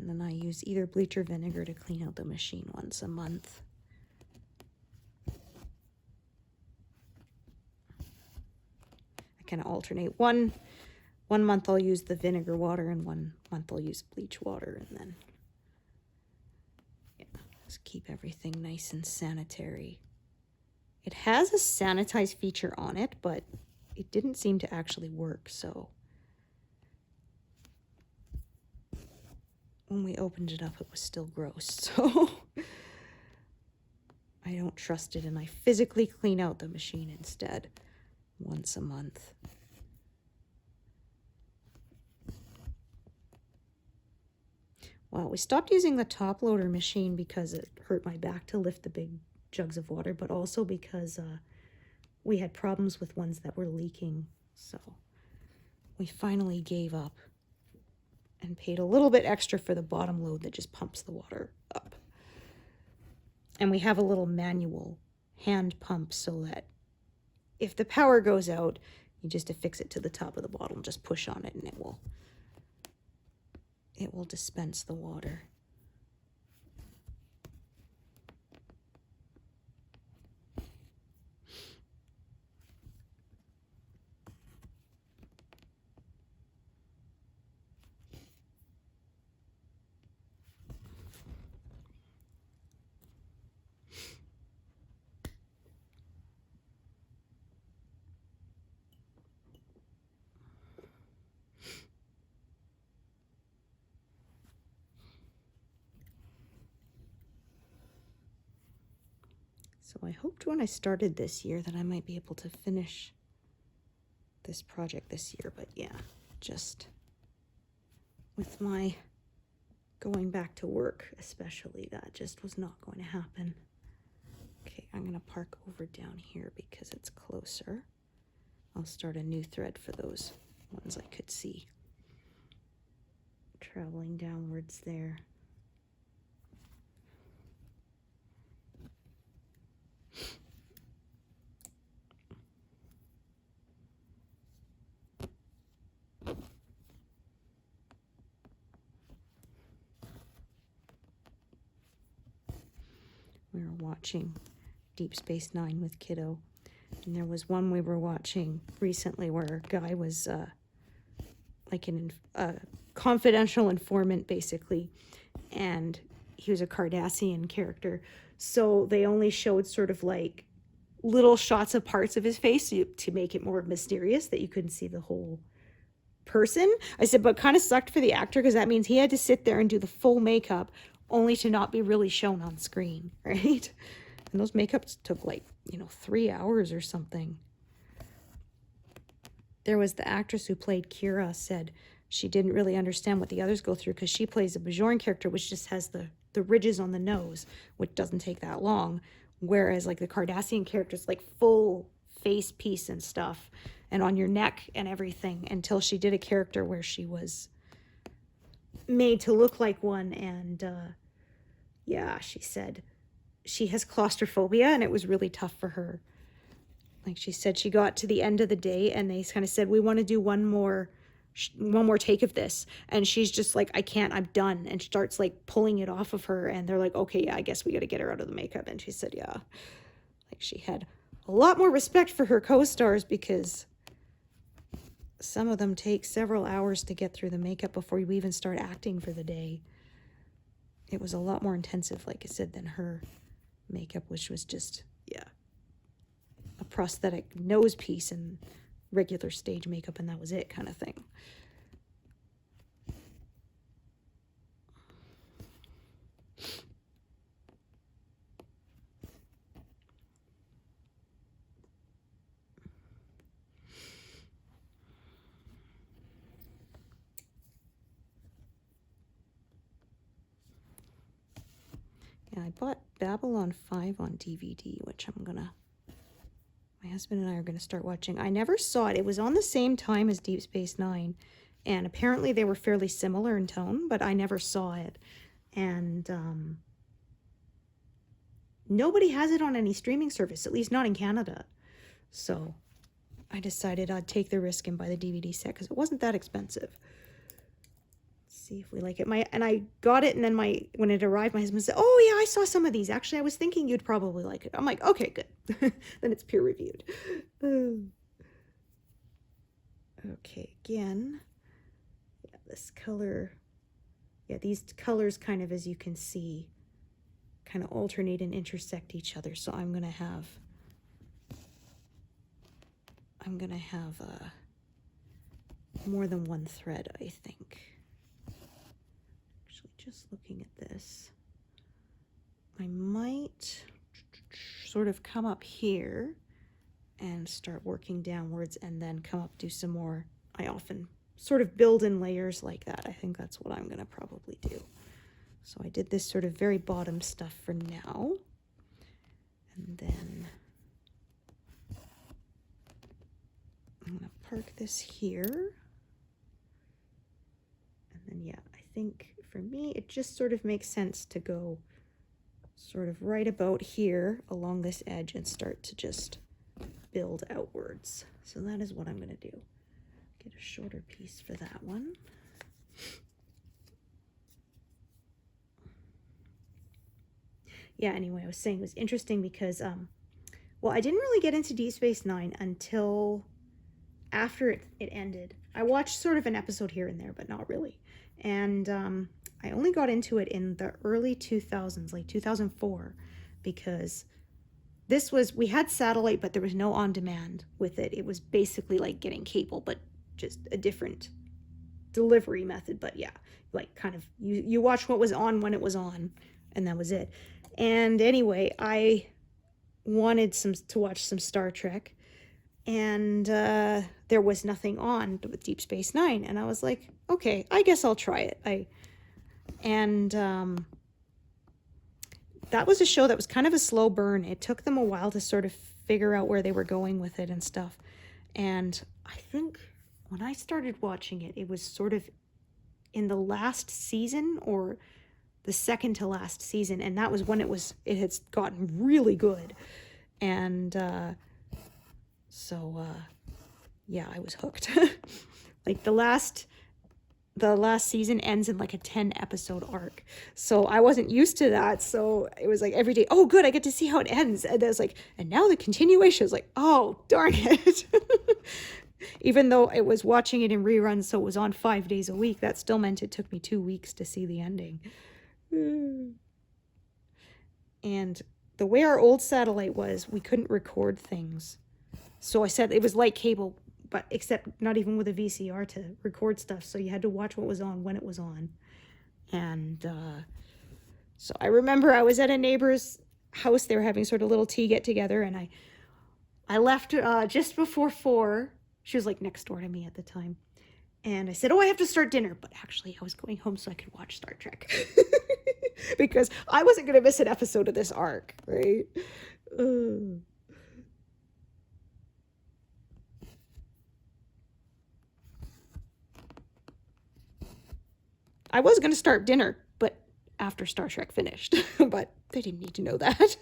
And then I use either bleach or vinegar to clean out the machine once a month. I kind of alternate. One month I'll use the vinegar water, and 1 month I'll use bleach water, and then just keep everything nice and sanitary. It has a sanitize feature on it, but it didn't seem to actually work, so when we opened it up, it was still gross, so I don't trust it, and I physically clean out the machine instead once a month. Well, we stopped using the top loader machine because it hurt my back to lift the big jugs of water, but also because we had problems with ones that were leaking, so we finally gave up and paid a little bit extra for the bottom load that just pumps the water up. And we have a little manual hand pump so that if the power goes out, you just affix it to the top of the bottle and just push on it, and it will dispense the water. So I hoped when I started this year that I might be able to finish this project this year, but yeah, just with my going back to work especially, that just was not going to happen. Okay, I'm going to park over down here because it's closer. I'll start a new thread for those ones I could see. Traveling downwards there. We were watching Deep Space Nine with Kiddo, and there was one we were watching recently where a guy was like a confidential informant, basically, and he was a Cardassian character, so they only showed sort of like little shots of parts of his face to make it more mysterious, that you couldn't see the whole person. I said, but kind of sucked for the actor, because that means he had to sit there and do the full makeup only to not be really shown on screen, right? And those makeups took like, 3 hours or something. There was the actress who played Kira said she didn't really understand what the others go through, because she plays a Bajoran character, which just has the ridges on the nose, which doesn't take that long. Whereas like the Cardassian character's like full face piece and stuff, and on your neck and everything, until she did a character where she was made to look like one. And yeah, she said she has claustrophobia, and it was really tough for her. Like she said, she got to the end of the day and they kind of said, we want to do one more take of this, and she's just like, I can't, I'm done, and starts like pulling it off of her, and they're like, okay, yeah, I guess we got to get her out of the makeup. And she said, yeah, like she had a lot more respect for her co-stars, because some of them take several hours to get through the makeup before you even start acting for the day. It was a lot more intensive, like I said, than her makeup, which was just, yeah, a prosthetic nose piece and regular stage makeup, and that was it, kind of thing. Yeah, I bought Babylon 5 on DVD, which my husband and I are gonna start watching. I never saw it. It was on the same time as Deep Space Nine, and apparently they were fairly similar in tone, but I never saw it. And nobody has it on any streaming service, at least not in Canada. So I decided I'd take the risk and buy the DVD set, because it wasn't that expensive. Let's see if we like it. And I got it, and then when it arrived, my husband said, "Oh yeah, I saw some of these. Actually, I was thinking you'd probably like it." I'm like, "Okay, good." Then it's peer reviewed. Okay, again, yeah, this color, yeah, these colors kind of, as you can see, kind of alternate and intersect each other. So I'm gonna have more than one thread, I think. Actually, just looking at this, I might sort of come up here and start working downwards, and then come up, do some more. I often sort of build in layers like that. I think that's what I'm gonna probably do. So I did this sort of very bottom stuff for now, and then I'm gonna park this here. And then, yeah, I think for me, it just sort of makes sense to go sort of right about here along this edge and start to just build outwards. So that is what I'm gonna do. Get a shorter piece for that one. Yeah, anyway, I was saying it was interesting because, well, I didn't really get into Deep Space Nine until after it ended. I watched sort of an episode here and there, but not really. And I only got into it in the early 2000s, like 2004, because we had satellite, but there was no on-demand with it. It was basically like getting cable, but just a different delivery method. But yeah, like kind of, you watch what was on when it was on, and that was it. And anyway, I wanted to watch some Star Trek, and there was nothing on with Deep Space Nine, and I was like, okay, I guess I'll try it. That was a show that was kind of a slow burn. It took them a while to sort of figure out where they were going with it and stuff. And I think when I started watching it, it was sort of in the last season or the second to last season, and that was when it had gotten really good. And yeah, I was hooked. Like the last season ends in like a 10 episode arc, so I wasn't used to that. So it was like every day, oh good, I get to see how it ends. And I was like, and now the continuation is like, oh darn it. Even though I was watching it in reruns, so it was on 5 days a week, that still meant it took me 2 weeks to see the ending. And the way our old satellite was, we couldn't record things. So I said it was like cable, but except not even with a VCR to record stuff. So you had to watch what was on when it was on. And so I remember I was at a neighbor's house. They were having sort of a little tea get together, and I left just before 4. She was like next door to me at the time. And I said, oh, I have to start dinner. But actually, I was going home so I could watch Star Trek. Because I wasn't going to miss an episode of this arc, right? I was going to start dinner, but after Star Trek finished. But they didn't need to know that.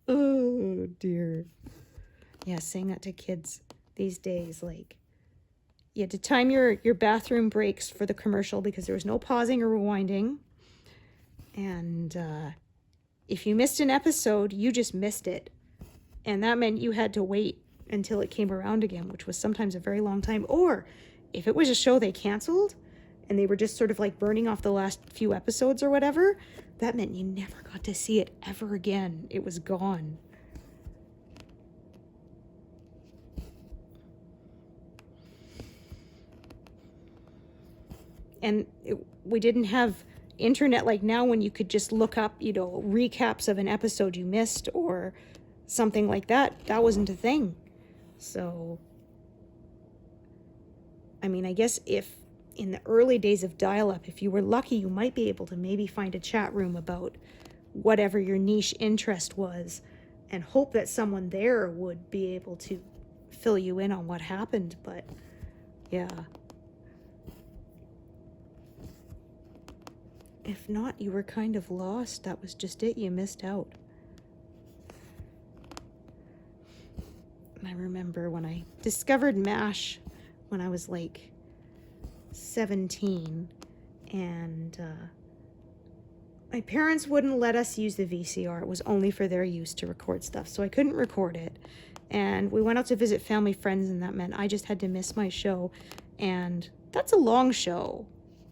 Oh, dear. Yeah, saying that to kids these days, like, you had to time your bathroom breaks for the commercial because there was no pausing or rewinding. And if you missed an episode, you just missed it. And that meant you had to wait until it came around again, which was sometimes a very long time. Or if it was a show they canceled and they were just sort of like burning off the last few episodes or whatever, that meant you never got to see it ever again. It was gone. And we didn't have internet like now, when you could just look up, recaps of an episode you missed or something like that. That wasn't a thing. So, I mean, I guess if in the early days of dial-up, if you were lucky, you might be able to maybe find a chat room about whatever your niche interest was and hope that someone there would be able to fill you in on what happened. But yeah. If not, you were kind of lost. That was just it. You missed out. And I remember when I discovered MASH when I was like 17, and my parents wouldn't let us use the VCR. It was only for their use to record stuff, so I couldn't record it. And we went out to visit family friends, and that meant I just had to miss my show. And that's a long show,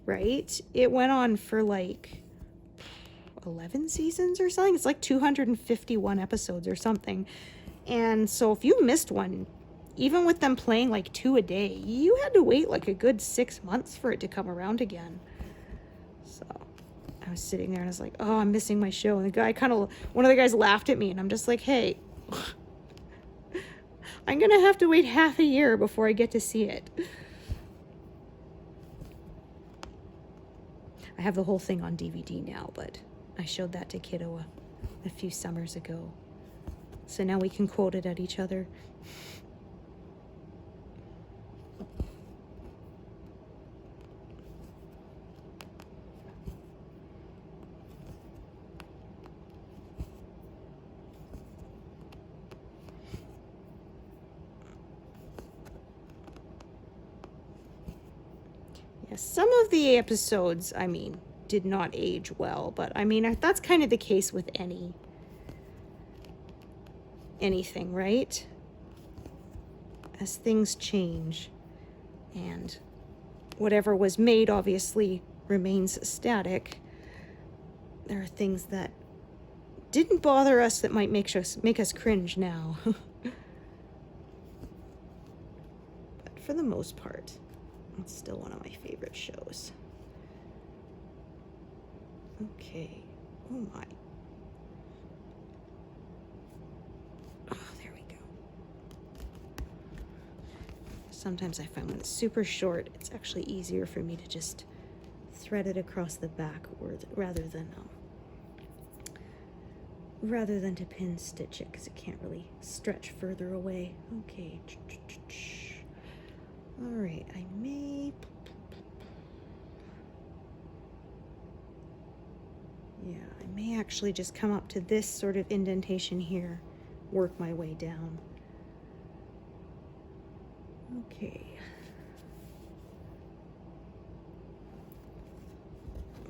right? It went on for like 11 seasons or something. It's like 251 episodes or something. And so if you missed one, even with them playing like 2 a day, you had to wait like a good 6 months for it to come around again. So I was sitting there and I was like, oh, I'm missing my show. And the guy one of the guys laughed at me, and I'm just like, hey, I'm going to have to wait half a year before I get to see it. I have the whole thing on DVD now, but I showed that to Kiddo a few summers ago. So now we can quote it at each other. Some of the episodes, I mean, did not age well, but I mean, that's kind of the case with anything, right? As things change, and whatever was made obviously remains static, there are things that didn't bother us that might make us cringe now. But for the most part, it's still one of my favorite shows. Okay. Oh my. Oh, there we go. Sometimes I find when it's super short, it's actually easier for me to just thread it across the back rather than to pin stitch it, because it can't really stretch further away. Okay. All right, I may actually just come up to this sort of indentation here, work my way down. Okay.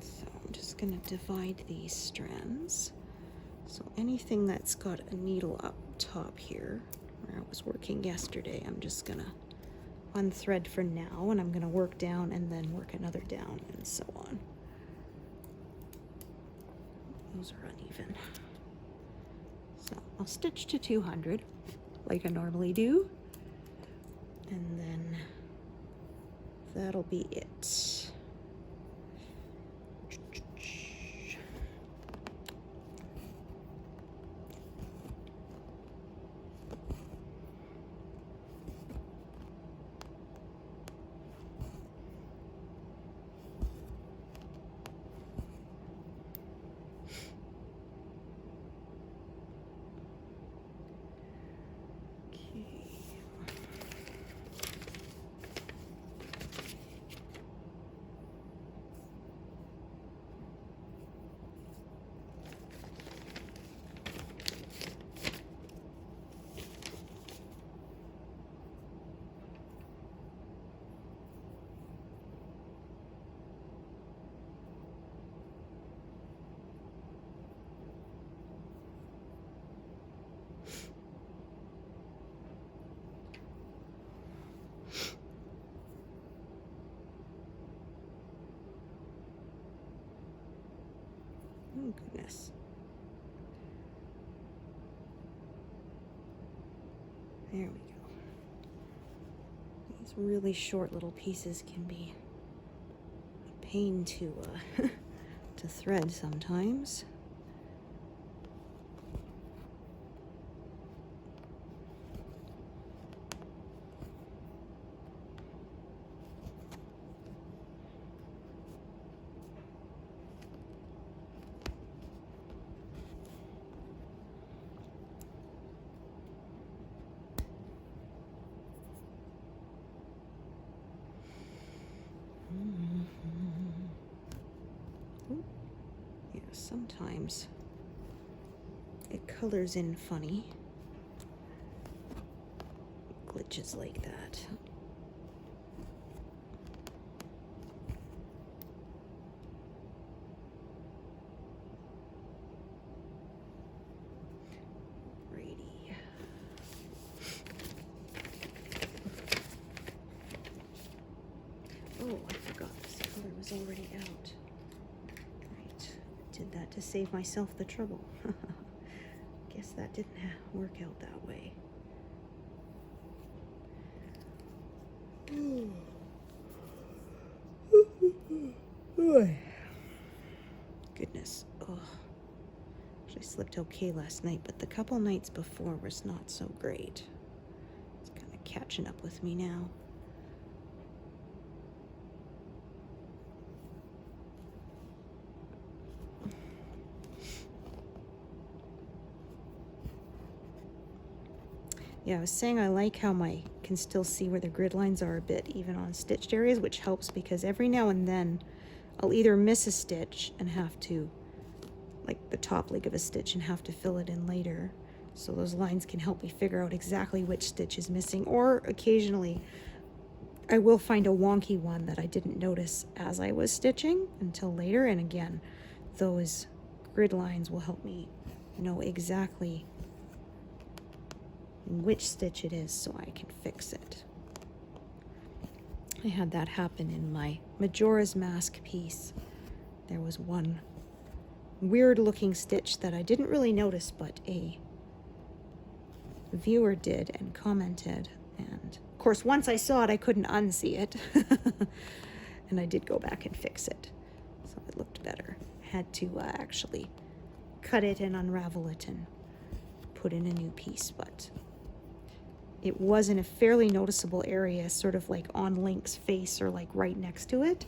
So I'm just going to divide these strands. So anything that's got a needle up top here, where I was working yesterday, I'm just going to unthread for now, and I'm going to work down and then work another down, and so on. Those are uneven. So I'll stitch to 200 like I normally do, and then that'll be it. Oh, goodness. There we go. These really short little pieces can be a pain to to thread sometimes. Yeah, sometimes it colors in funny. Glitches like that. did that to save myself the trouble. Guess that didn't work out that way. Goodness. Oh. Actually slept okay last night, but the couple nights before was not so great. It's kind of catching up with me now. Yeah, I was saying I like how I can still see where the grid lines are a bit, even on stitched areas, which helps because every now and then I'll either miss a stitch and have to, like the top leg of a stitch, and have to fill it in later. So those lines can help me figure out exactly which stitch is missing. Or occasionally I will find a wonky one that I didn't notice as I was stitching until later. And again, those grid lines will help me know exactly which stitch it is so I can fix it. I had that happen in my Majora's Mask piece. There was one weird looking stitch that I didn't really notice, but a viewer did and commented, and of course once I saw it I couldn't unsee it. And I did go back and fix it, so it looked better. I had to actually cut it and unravel it and put in a new piece, but it was in a fairly noticeable area, sort of like on Link's face or like right next to it,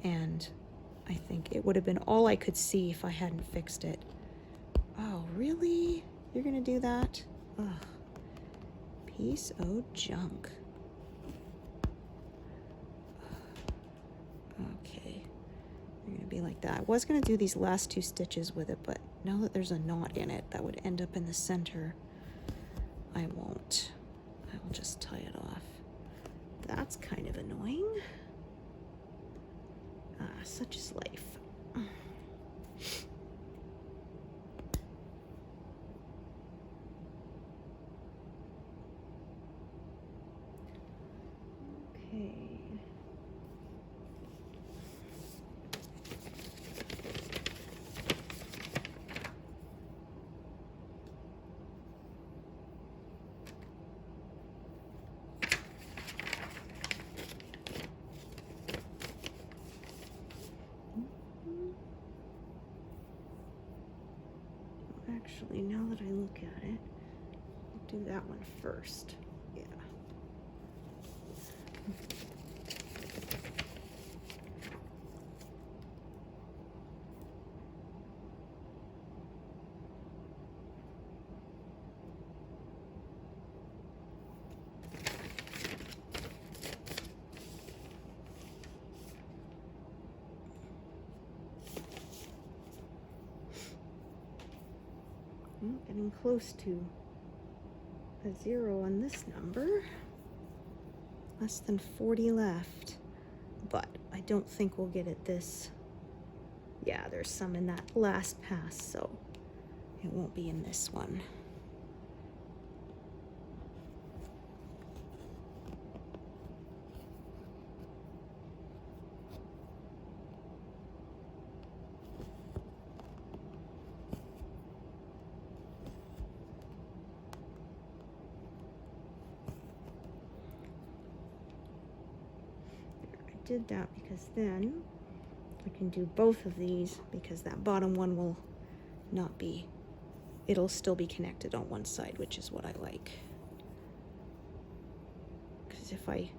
and I think it would have been all I could see if I hadn't fixed it. Oh, really? You're gonna do that? Ugh. Piece of junk. Okay. You're gonna be like that. I was gonna do these last two stitches with it, but now that there's a knot in it that would end up in the center, I won't. I will just tie it off. That's kind of annoying. Such is life. Okay. Actually, now that I look at it, I'll do that one first. Yeah. Well, getting close to a 0 on this number. Less than 40 left. But I don't think we'll get it this. Yeah, there's some in that last pass, so it won't be in this one. Did that because then I can do both of these, because that bottom one will not be, it'll still be connected on one side, which is what I like. Because if I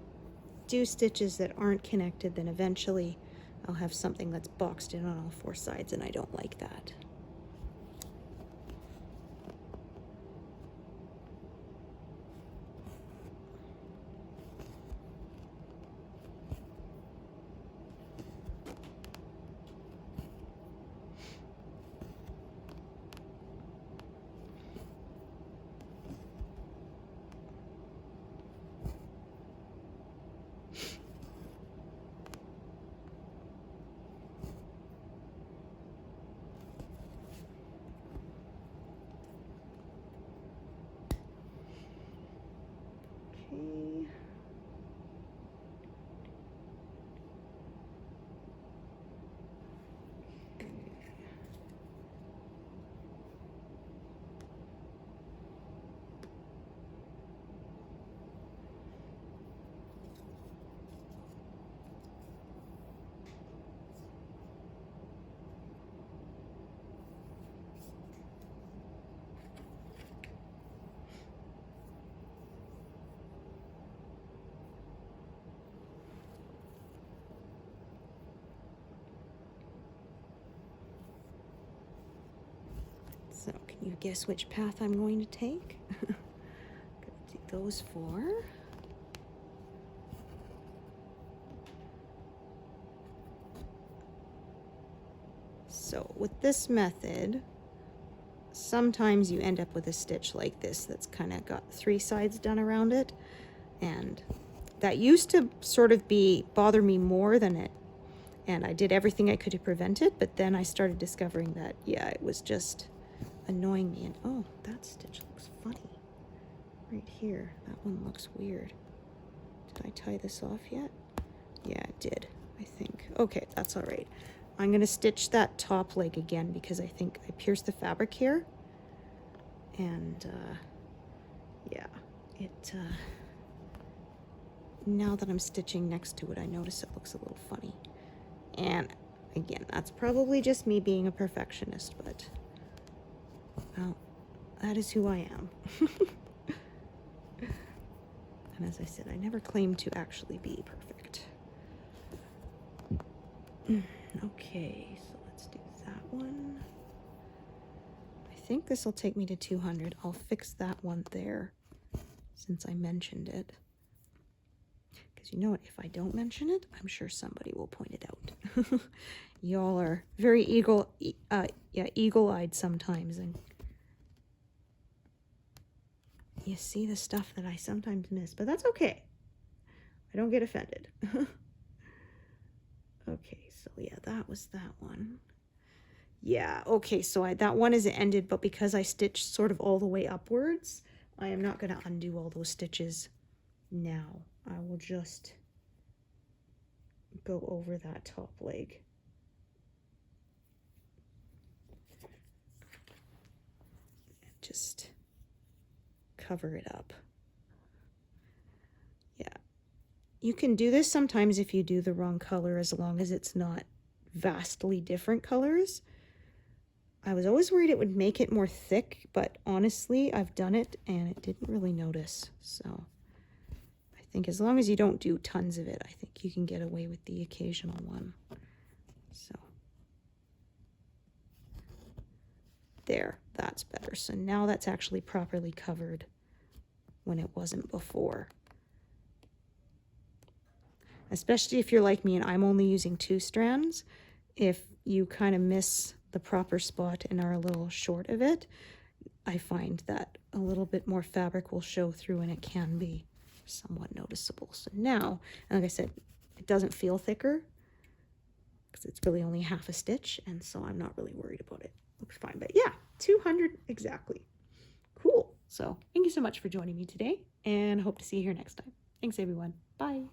do stitches that aren't connected, then eventually I'll have something that's boxed in on all four sides, and I don't like that. you guess which path I'm going to take? Gonna do those 4. So with this method, sometimes you end up with a stitch like this that's kind of got 3 sides done around it, and that used to sort of bother me more than it, and I did everything I could to prevent it, but then I started discovering that, yeah, it was just annoying me. And oh, that stitch looks funny right here. That one looks weird. Did I tie this off yet? Yeah, it did, I think. Okay, that's all right. I'm going to stitch that top leg again because I think I pierced the fabric here. And yeah, now that I'm stitching next to it, I notice it looks a little funny. And again, that's probably just me being a perfectionist, but well, that is who I am. And as I said, I never claimed to actually be perfect. Okay, so let's do that one. I think this will take me to 200. I'll fix that one there since I mentioned it. Because you know what, if I don't mention it, I'm sure somebody will point it out. Y'all are very eagle-eyed sometimes, and you see the stuff that I sometimes miss, but that's okay. I don't get offended. Okay, so yeah, that was that one. Yeah, okay, so that one is ended, but because I stitched sort of all the way upwards, I am not going to undo all those stitches now. I will just go over that top leg. And just cover it up. Yeah. You can do this sometimes if you do the wrong color, as long as it's not vastly different colors. I was always worried it would make it more thick, but honestly, I've done it and it didn't really notice. So I think as long as you don't do tons of it, I think you can get away with the occasional one. So there, that's better. So now that's actually properly covered when it wasn't before. Especially if you're like me and I'm only using 2 strands. If you kind of miss the proper spot and are a little short of it, I find that a little bit more fabric will show through and it can be somewhat noticeable. So now, and like I said, it doesn't feel thicker because it's really only half a stitch, and so I'm not really worried about it. Looks fine, but yeah, 200 exactly. Cool. So thank you so much for joining me today, and I hope to see you here next time. Thanks everyone. Bye.